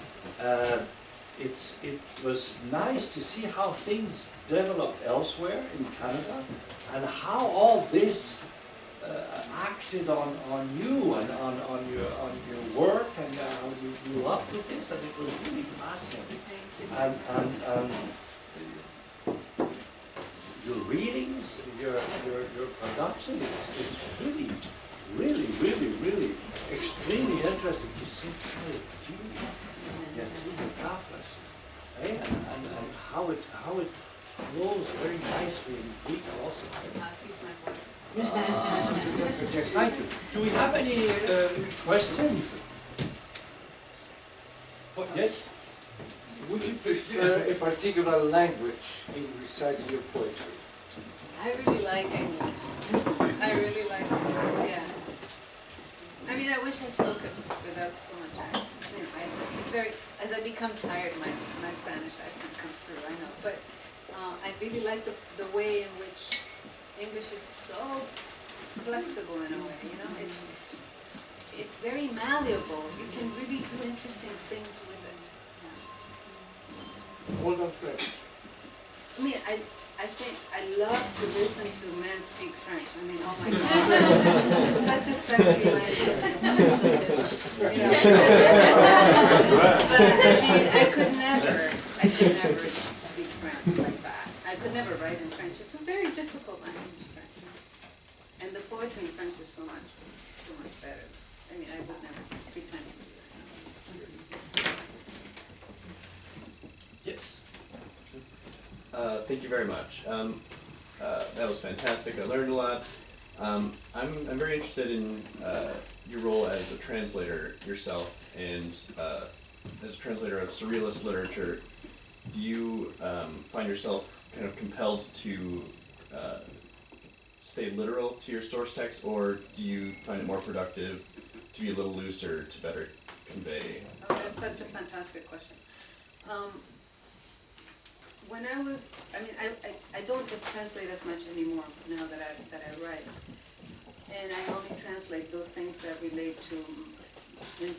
it was nice to see how things developed elsewhere in Canada and how all this acted on you and on your work and how you grew up with this, and it was really fascinating. And your readings, your production, it's really, really, really, really extremely interesting to see how it Dube, and how it flows very nicely in Greek also. She's my voice. Yes, thank you. Do we have any questions? Yes? Would you prefer a particular language in reciting your poetry? I really like English. I really like it, yeah. I mean, I wish I spoke it without so much accent. You know, it's very, as I become tired, my Spanish accent comes through, I know. But I really like the way in which English is so flexible in a way, you know. It's very malleable. You can really do interesting things with it. Yeah. Hold on, French. I mean, I think I love to listen to men speak French. I mean, oh my God, it's such a sexy language. You know. But I mean, I could never speak French like that. I could never write in French. It's a very difficult language, French. And the poetry in French is so much better. I mean, I would never pretend to do that. Yes. Thank you very much. That was fantastic. I learned a lot. I'm very interested in your role as a translator yourself, and as a translator of surrealist literature. Do you find yourself kind of compelled to stay literal to your source text, or do you find it more productive to be a little looser to better convey? Oh, that's such a fantastic question. When I was, I mean, I don't translate as much anymore now that I write, and I only translate those things that relate to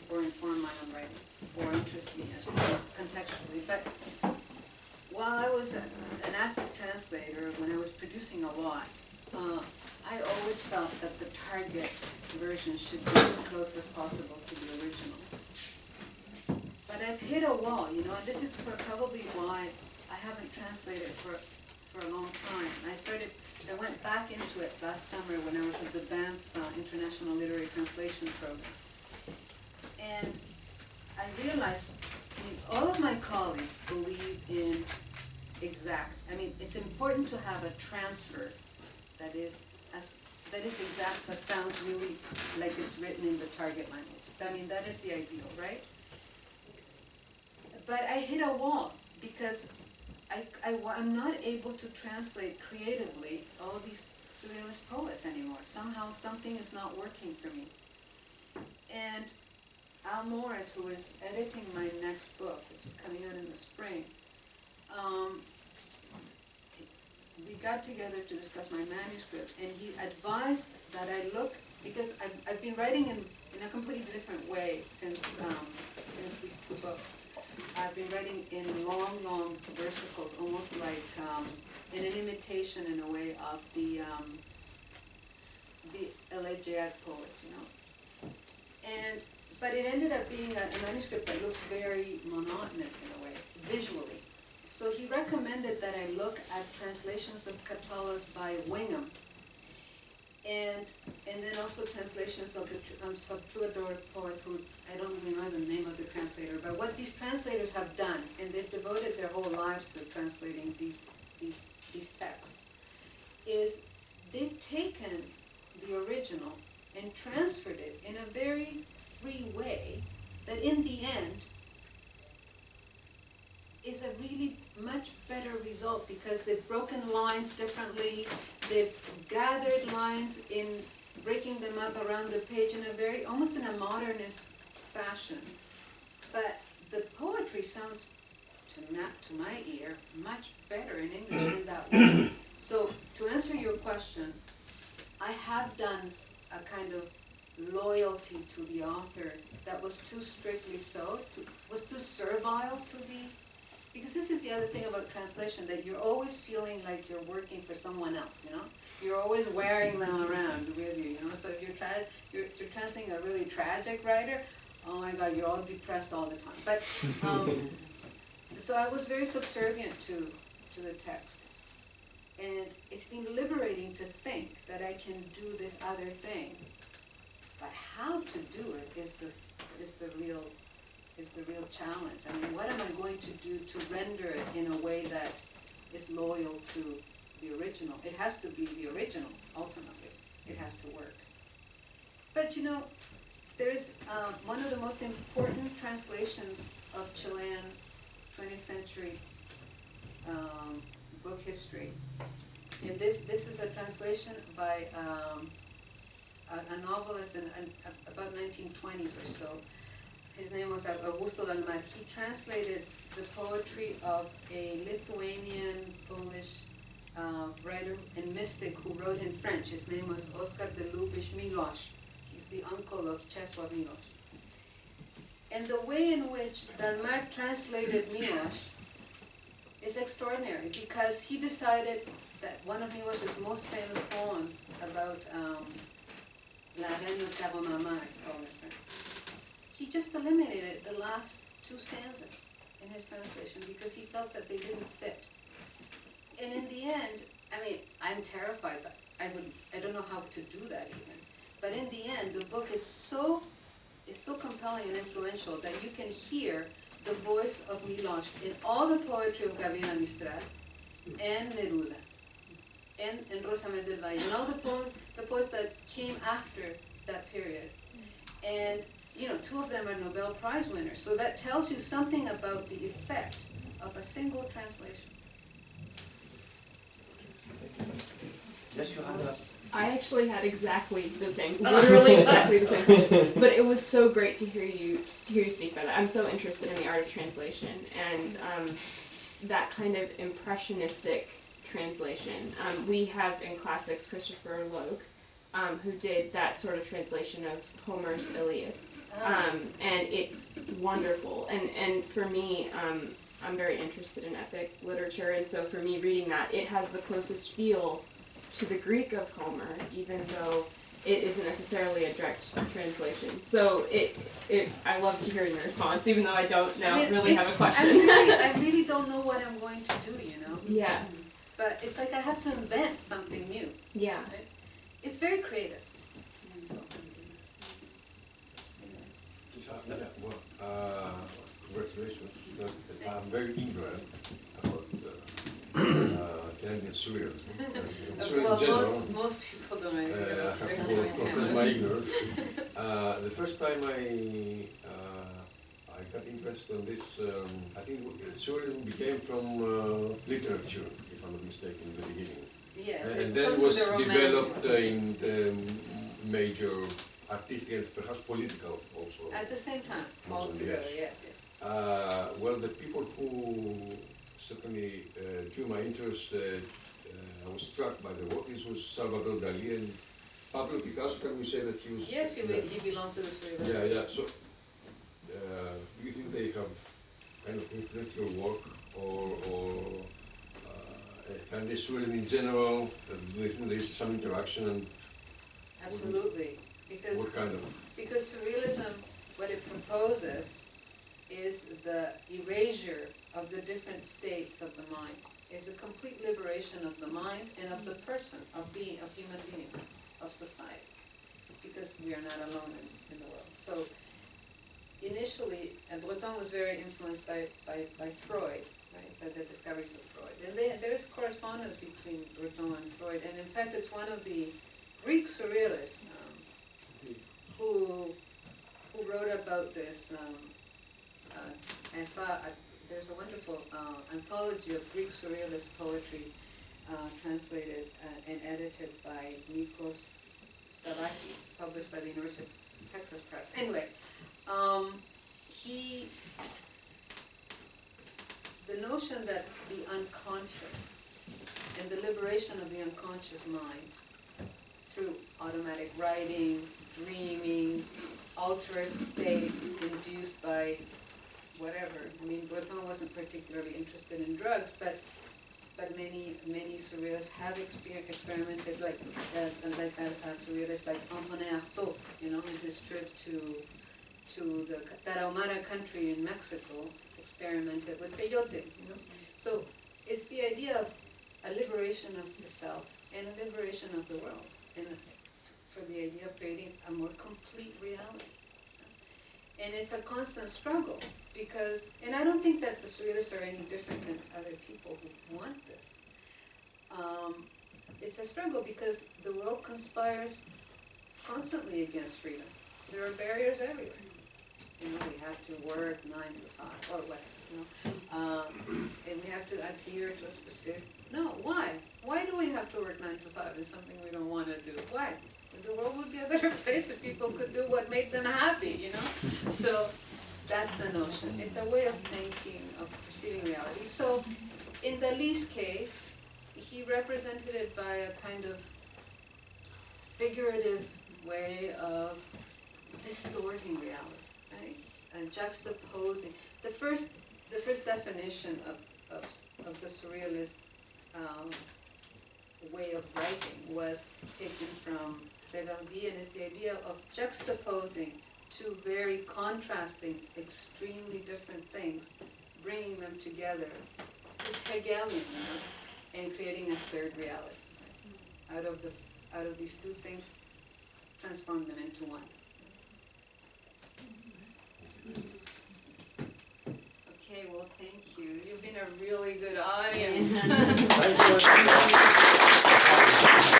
or inform my own writing or interest me contextually. But while I was an active translator, when I was producing a lot, I always felt that the target version should be as close as possible to the original. But I've hit a wall, you know, and this is probably why I haven't translated for a long time. I went back into it last summer when I was at the Banff International Literary Translation Program. And I realized, I mean, all of my colleagues believe in exact. I mean, it's important to have a transfer that is exact, but sounds really like it's written in the target language. I mean, that is the ideal, right? But I hit a wall because I'm not able to translate creatively all these surrealist poets anymore. Somehow something is not working for me. And Al Moritz, who is editing my next book, which is coming out in the spring, we got together to discuss my manuscript, and he advised that I look, because I've been writing in a completely different way since these two books. I've been writing in long, long versicles, almost like in an imitation, in a way, of the elegiac poets, you know. But it ended up being a manuscript that looks very monotonous in a way, visually. So he recommended that I look at translations of Catullus by Wingham, and then also translations of the subtruador poets, whose, I don't remember the name of the translator, but what these translators have done, and they've devoted their whole lives to translating these texts, is they've taken the original and transferred it in a very free way that in the end is a really much better result, because they've broken lines differently, they've gathered lines in breaking them up around the page in a very, almost in a modernist fashion. But the poetry sounds, to my ear, much better in English in that way. So to answer your question, I have done a kind of loyalty to the author that was too strictly so, was too servile to the, because this is the other thing about translation, that you're always feeling like you're working for someone else, you know? You're always wearing them around with you, you know? So if you're translating a really tragic writer, oh my God, you're all depressed all the time. But, so I was very subservient to the text. And it's been liberating to think that I can do this other thing. But how to do it is the real challenge. I mean, what am I going to do to render it in a way that is loyal to the original? It has to be the original, ultimately. It has to work. But you know, there's one of the most important translations of Chilean 20th century book history. And this is a translation by a novelist in about 1920s or so. His name was Augusto del Mar. He translated the poetry of a Lithuanian, Polish writer and mystic who wrote in French. His name was Oskar de Lubitsch Milosz. He's the uncle of Czesław Milosz. And the way in which del Mar translated Milosz is extraordinary, because he decided that one of Milosz's most famous poems about La Reine au Cabo Mama, it's called in French, he just eliminated the last two stanzas in his translation because he felt that they didn't fit. And in the end, I mean, I'm terrified, but I don't know how to do that even. But in the end, the book is so compelling and influential that you can hear the voice of Milosz in all the poetry of Gabriela Mistral and Neruda and Rosa Maria del Valle, and all the poets that came after that period. And you know, two of them are Nobel Prize winners. So that tells you something about the effect of a single translation. Yes, you had a... I actually had exactly the same, literally exactly the same question. But it was so great to hear you speak about it. I'm so interested in the art of translation and that kind of impressionistic translation. We have in classics Christopher Logue, who did that sort of translation of Homer's Iliad. And it's wonderful. And for me, I'm very interested in epic literature, and so for me reading that, it has the closest feel to the Greek of Homer, even though it isn't necessarily a direct translation. So I love to hear your response, even though I don't now really have a question. I really don't know what I'm going to do, you know? Yeah. But it's like I have to invent something new. Yeah. Right? It's very creative. So. Well, congratulations. I'm very ignorant about Canadian surrealism. Well, most people don't really confess my ignorance. The first time I got interested in this, I think surrealism became from literature, if I'm not mistaken, in the beginning. Yes, and then it was developed in the major artistic and perhaps political also. At the same time, all together, yes. yeah. Well, the people who certainly drew my interest, I was struck by the work. This was Salvador Dali and Pablo Picasso. Can we say that he was? Yes, he belonged to the surrealism. Yeah. So, do you think they have kind of influence your work, or can the surrealism in general, do you think there is some interaction? And Absolutely, because what kind of? Because surrealism, what it proposes is the erasure of the different states of the mind. It's a complete liberation of the mind and of the person, of human being, of society, because we are not alone in the world. So initially, Breton was very influenced by Freud, right, by the discoveries of Freud. And there is correspondence between Breton and Freud, and in fact it's one of the Greek surrealists who wrote about this. I saw there's a wonderful anthology of Greek surrealist poetry translated and edited by Nikos Stavakis, published by the University of Texas Press. Anyway, the notion that the unconscious and the liberation of the unconscious mind through automatic writing, dreaming, altered states induced by whatever. I mean, Breton wasn't particularly interested in drugs, but many surrealists have experimented, like a surrealist like Antonin Artaud, you know, in his trip to the Tarahumara country in Mexico, experimented with peyote, you know. So it's the idea of a liberation of the self and a liberation of the world, and for the idea of creating a more complete reality. And it's a constant struggle, because, and I don't think that the surrealists are any different than other people who want this. It's a struggle because the world conspires constantly against freedom. There are barriers everywhere. You know, we have to work 9 to 5 or whatever, you know. And we have to adhere to a specific, no, why? Why do we have to work 9 to 5 in something we don't want to do? Why? The world would be a better place if people could do what made them happy, you know? So that's the notion. It's a way of thinking, of perceiving reality. So in Dali's case, he represented it by a kind of figurative way of distorting reality, right? And juxtaposing. The first definition of the surrealist way of writing was taken from Reverdy, and is the idea of juxtaposing two very contrasting, extremely different things, bringing them together. It's Hegelian, you know, and creating a third reality. Right? Out of these two things, transform them into one. Okay, well, thank you. You've been a really good audience. Thank you.